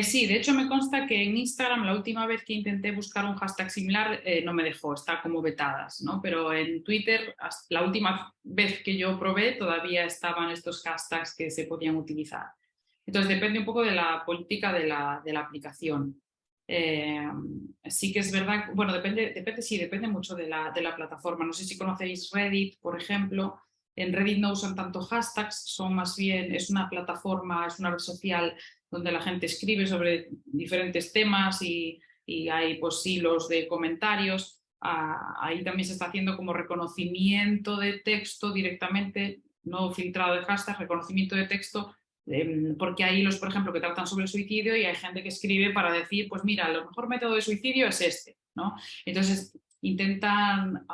Sí, de hecho me consta que en Instagram la última vez que intenté buscar un hashtag similar no me dejó, está como vetadas, ¿no? Pero en Twitter, la última vez que yo probé, todavía estaban estos hashtags que se podían utilizar. Entonces depende un poco de la política de la aplicación. Sí que es verdad, bueno, depende mucho de la plataforma. No sé si conocéis Reddit, por ejemplo. En Reddit no usan tanto hashtags, son más bien, es una plataforma, es una red social donde la gente escribe sobre diferentes temas y hay pues hilos de comentarios. Ahí también se está haciendo como reconocimiento de texto directamente, no filtrado de hashtag, reconocimiento de texto, porque hay hilos, por ejemplo, que tratan sobre el suicidio y hay gente que escribe para decir, pues mira, el mejor método de suicidio es este, ¿no? Entonces intentan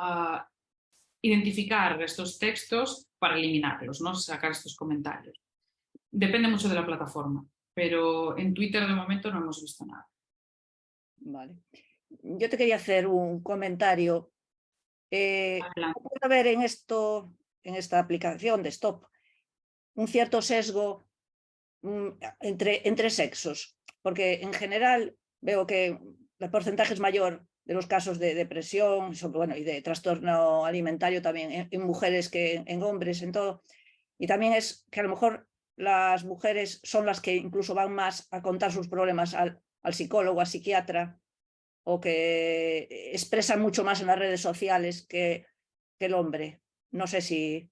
identificar estos textos para eliminarlos, ¿no? Sacar estos comentarios. Depende mucho de la plataforma, pero en Twitter de momento no hemos visto nada. Vale. Yo te quería hacer un comentario. Puede haber en esta aplicación de Stop, un cierto sesgo entre sexos, porque en general veo que el porcentaje es mayor de los casos de depresión y de trastorno alimentario también en mujeres que en hombres, en todo. Y también es que a lo mejor las mujeres son las que incluso van más a contar sus problemas al psicólogo, al psiquiatra, o que expresan mucho más en las redes sociales que el hombre. No sé si...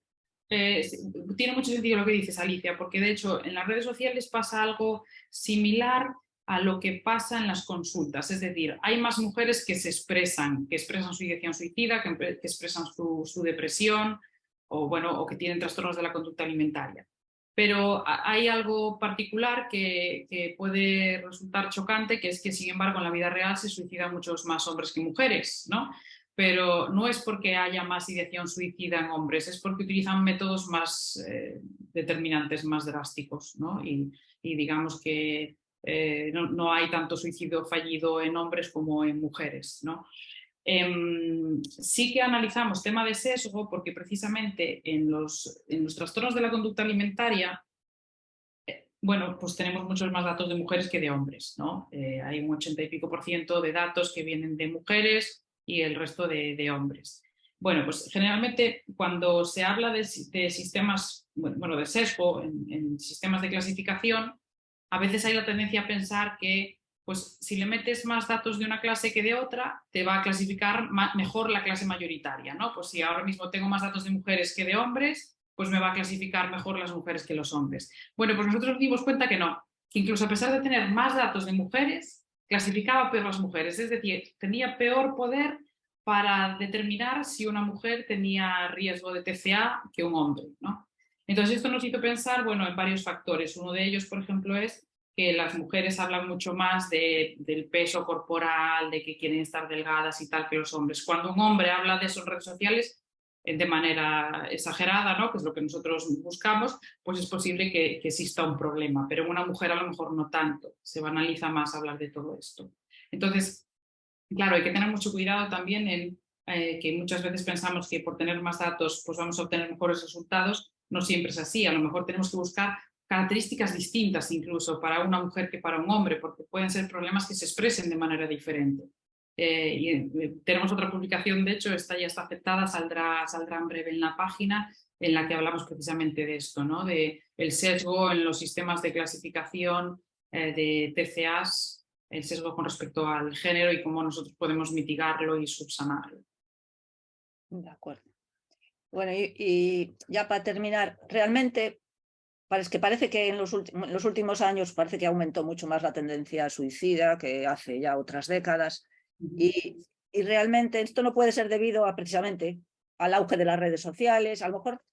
Tiene mucho sentido lo que dices, Alicia, porque de hecho en las redes sociales pasa algo similar a lo que pasa en las consultas. Es decir, hay más mujeres que expresan su ideación suicida, que expresan su depresión o que tienen trastornos de la conducta alimentaria. Pero hay algo particular que puede resultar chocante, que es que, sin embargo, en la vida real se suicidan muchos más hombres que mujeres, ¿no? Pero no es porque haya más ideación suicida en hombres, es porque utilizan métodos más determinantes, más drásticos, ¿no? Y digamos que no hay tanto suicidio fallido en hombres como en mujeres, ¿no? Sí que analizamos tema de sesgo porque precisamente en los trastornos de la conducta alimentaria, bueno, pues tenemos muchos más datos de mujeres que de hombres, ¿no? Hay un 80 y pico % de datos que vienen de mujeres y el resto de hombres. Bueno, pues generalmente cuando se habla de sistemas, bueno, de sesgo en sistemas de clasificación, a veces hay la tendencia a pensar que pues si le metes más datos de una clase que de otra, te va a clasificar mejor la clase mayoritaria, ¿no? Pues si ahora mismo tengo más datos de mujeres que de hombres, pues me va a clasificar mejor las mujeres que los hombres. Bueno, pues nosotros nos dimos cuenta que no, que incluso a pesar de tener más datos de mujeres, clasificaba peor las mujeres, es decir, tenía peor poder para determinar si una mujer tenía riesgo de TCA que un hombre, ¿no? Entonces esto nos hizo pensar, bueno, en varios factores. Uno de ellos, por ejemplo, es que las mujeres hablan mucho más del peso corporal, de que quieren estar delgadas y tal que los hombres. Cuando un hombre habla de eso en redes sociales de manera exagerada, ¿no? Que es lo que nosotros buscamos, pues es posible que exista un problema, pero en una mujer a lo mejor no tanto, se banaliza más hablar de todo esto. Entonces, claro, hay que tener mucho cuidado también en que muchas veces pensamos que por tener más datos pues vamos a obtener mejores resultados. No siempre es así, a lo mejor tenemos que buscar características distintas incluso para una mujer que para un hombre, porque pueden ser problemas que se expresen de manera diferente. Tenemos otra publicación, de hecho, esta ya está aceptada, saldrá en breve en la página, en la que hablamos precisamente de esto, ¿no? De el sesgo en los sistemas de clasificación de TCAs, el sesgo con respecto al género y cómo nosotros podemos mitigarlo y subsanarlo. De acuerdo. Bueno, y ya para terminar, realmente parece que en los últimos años parece que aumentó mucho más la tendencia suicida que hace ya otras décadas. Y realmente esto no puede ser debido precisamente al auge de las redes sociales. A lo mejor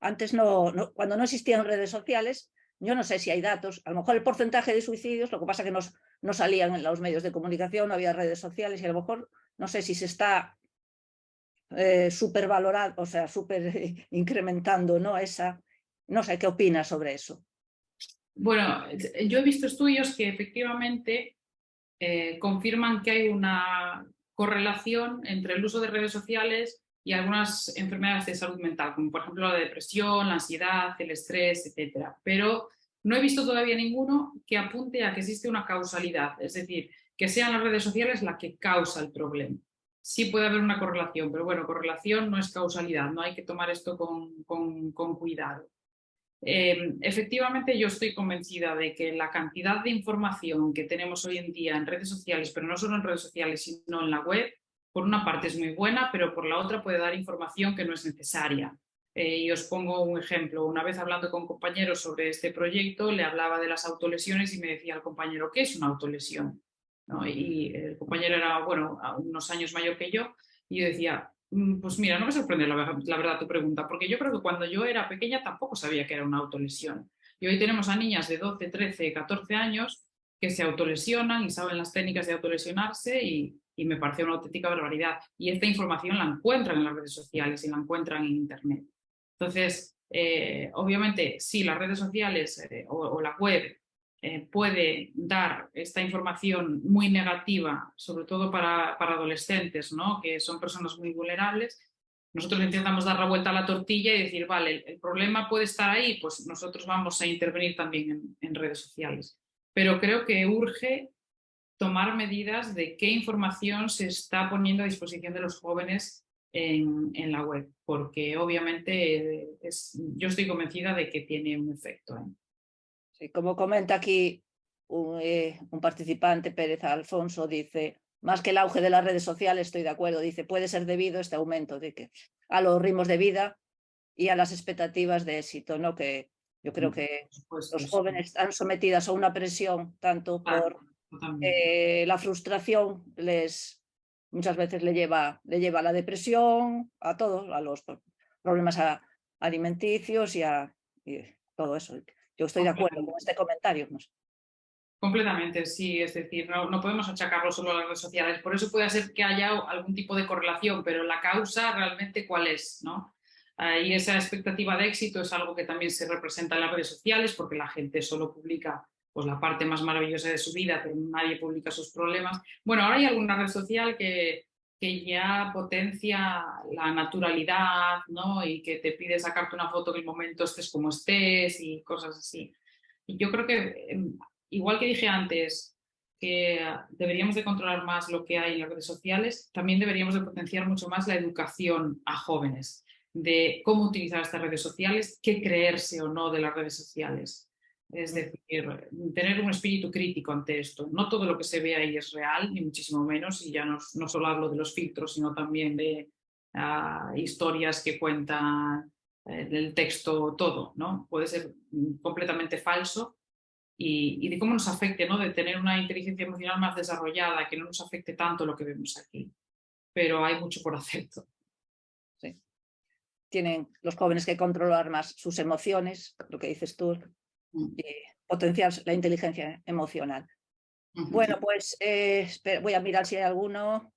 antes cuando no existían redes sociales, yo no sé si hay datos, a lo mejor el porcentaje de suicidios, lo que pasa es que no salían en los medios de comunicación, no había redes sociales y a lo mejor no sé si se está supervalorando, o sea, incrementando, ¿no? No sé, ¿qué opinas sobre eso? Bueno, yo he visto estudios que efectivamente confirman que hay una correlación entre el uso de redes sociales y algunas enfermedades de salud mental, como por ejemplo la depresión, la ansiedad, el estrés, etc. Pero no he visto todavía ninguno que apunte a que existe una causalidad, es decir, que sean las redes sociales la que causa el problema. Sí puede haber una correlación, pero bueno, correlación no es causalidad, no hay que tomar esto con cuidado. Efectivamente, yo estoy convencida de que la cantidad de información que tenemos hoy en día en redes sociales, pero no solo en redes sociales, sino en la web, por una parte es muy buena, pero por la otra puede dar información que no es necesaria. Y os pongo un ejemplo. Una vez hablando con compañeros sobre este proyecto, le hablaba de las autolesiones y me decía el compañero, ¿qué es una autolesión? ¿No? Y el compañero era, bueno, a unos años mayor que yo, y yo decía, pues mira, no me sorprende la verdad tu pregunta, porque yo creo que cuando yo era pequeña tampoco sabía que era una autolesión. Y hoy tenemos a niñas de 12, 13, 14 años que se autolesionan y saben las técnicas de autolesionarse y me parece una auténtica barbaridad. Y esta información la encuentran en las redes sociales y la encuentran en Internet. Entonces, obviamente, sí, las redes sociales o la web puede dar esta información muy negativa, sobre todo para adolescentes, ¿no? Que son personas muy vulnerables. Nosotros intentamos dar la vuelta a la tortilla y decir, vale, el problema puede estar ahí, pues nosotros vamos a intervenir también en redes sociales. Pero creo que urge tomar medidas de qué información se está poniendo a disposición de los jóvenes en la web, porque obviamente yo estoy convencida de que tiene un efecto. Sí, como comenta aquí un participante, Pérez Alfonso, dice, más que el auge de las redes sociales, estoy de acuerdo, dice, puede ser debido a este aumento a los ritmos de vida y a las expectativas de éxito, ¿no? Que yo creo que Supuesto, los sí. jóvenes están sometidos a una presión, tanto por la frustración, muchas veces le lleva a la depresión, a todos, a los problemas alimenticios y todo eso. Yo estoy de acuerdo con este comentario. Completamente, sí, es decir, no podemos achacarlo solo a las redes sociales, por eso puede ser que haya algún tipo de correlación, pero la causa realmente cuál es, ¿no? Y esa expectativa de éxito es algo que también se representa en las redes sociales, porque la gente solo publica pues, la parte más maravillosa de su vida, pero nadie publica sus problemas. Bueno, ahora hay alguna red social que ya potencia la naturalidad, ¿no? Y que te pide sacarte una foto en el momento estés como estés y cosas así. Y yo creo que igual que dije antes que deberíamos de controlar más lo que hay en las redes sociales, también deberíamos de potenciar mucho más la educación a jóvenes de cómo utilizar estas redes sociales, qué creerse o no de las redes sociales. Es decir, tener un espíritu crítico ante esto. No todo lo que se ve ahí es real, ni muchísimo menos, y ya no solo hablo de los filtros, sino también de historias que cuentan del texto todo, ¿no? Puede ser completamente falso y de cómo nos afecte, ¿no? De tener una inteligencia emocional más desarrollada, que no nos afecte tanto lo que vemos aquí. Pero hay mucho por hacer. Sí. Tienen los jóvenes que controlar más sus emociones, lo que dices tú, y potenciar la inteligencia emocional. Bueno, pues espera, voy a mirar si hay alguno.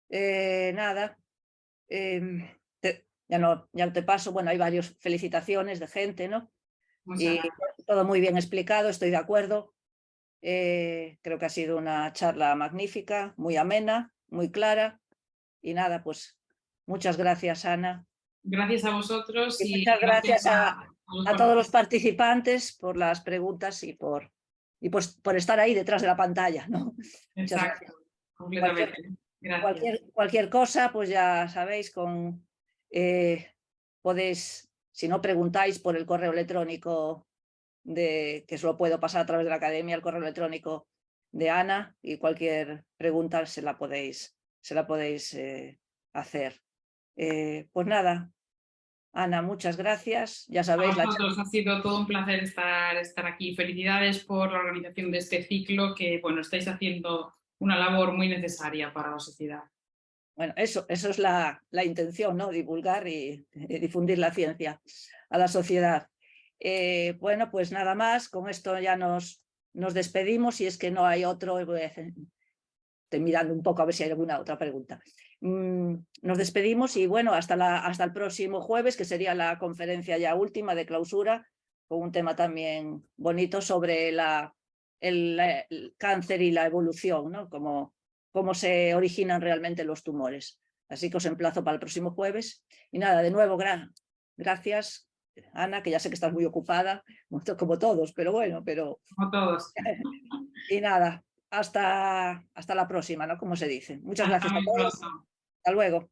Nada. Ya te paso. Bueno, hay varias felicitaciones de gente, ¿no? Y todo muy bien explicado, estoy de acuerdo. Creo que ha sido una charla magnífica, muy amena, muy clara. Y nada, pues muchas gracias, Ana. Gracias a vosotros Y y muchas gracias a a todos los participantes por las preguntas y por estar ahí detrás de la pantalla, ¿no? Muchas gracias. Exacto, completamente. Gracias. Cualquier cosa, pues ya sabéis, podéis, si no preguntáis por el correo electrónico que os lo puedo pasar a través de la academia, el correo electrónico de Ana, y cualquier pregunta se la podéis hacer. Pues nada, Ana, muchas gracias. Ya sabéis, A vosotros ha sido todo un placer estar aquí. Felicidades por la organización de este ciclo que, bueno, estáis haciendo una labor muy necesaria para la sociedad. Bueno, eso es la intención, ¿no? Divulgar y difundir la ciencia a la sociedad. Bueno, pues nada más, con esto ya nos despedimos. Si es que no hay otro, estoy mirando un poco a ver si hay alguna otra pregunta. Nos despedimos y bueno, hasta el próximo jueves, que sería la conferencia ya última de clausura, con un tema también bonito sobre el cáncer y la evolución, ¿no? Cómo se originan realmente los tumores. Así que os emplazo para el próximo jueves. Y nada, de nuevo, gracias, Ana, que ya sé que estás muy ocupada, como todos, pero bueno, Como todos. Y nada, hasta la próxima, ¿no? Como se dice. Muchas Hasta gracias a muy todos. pronto. Hasta luego.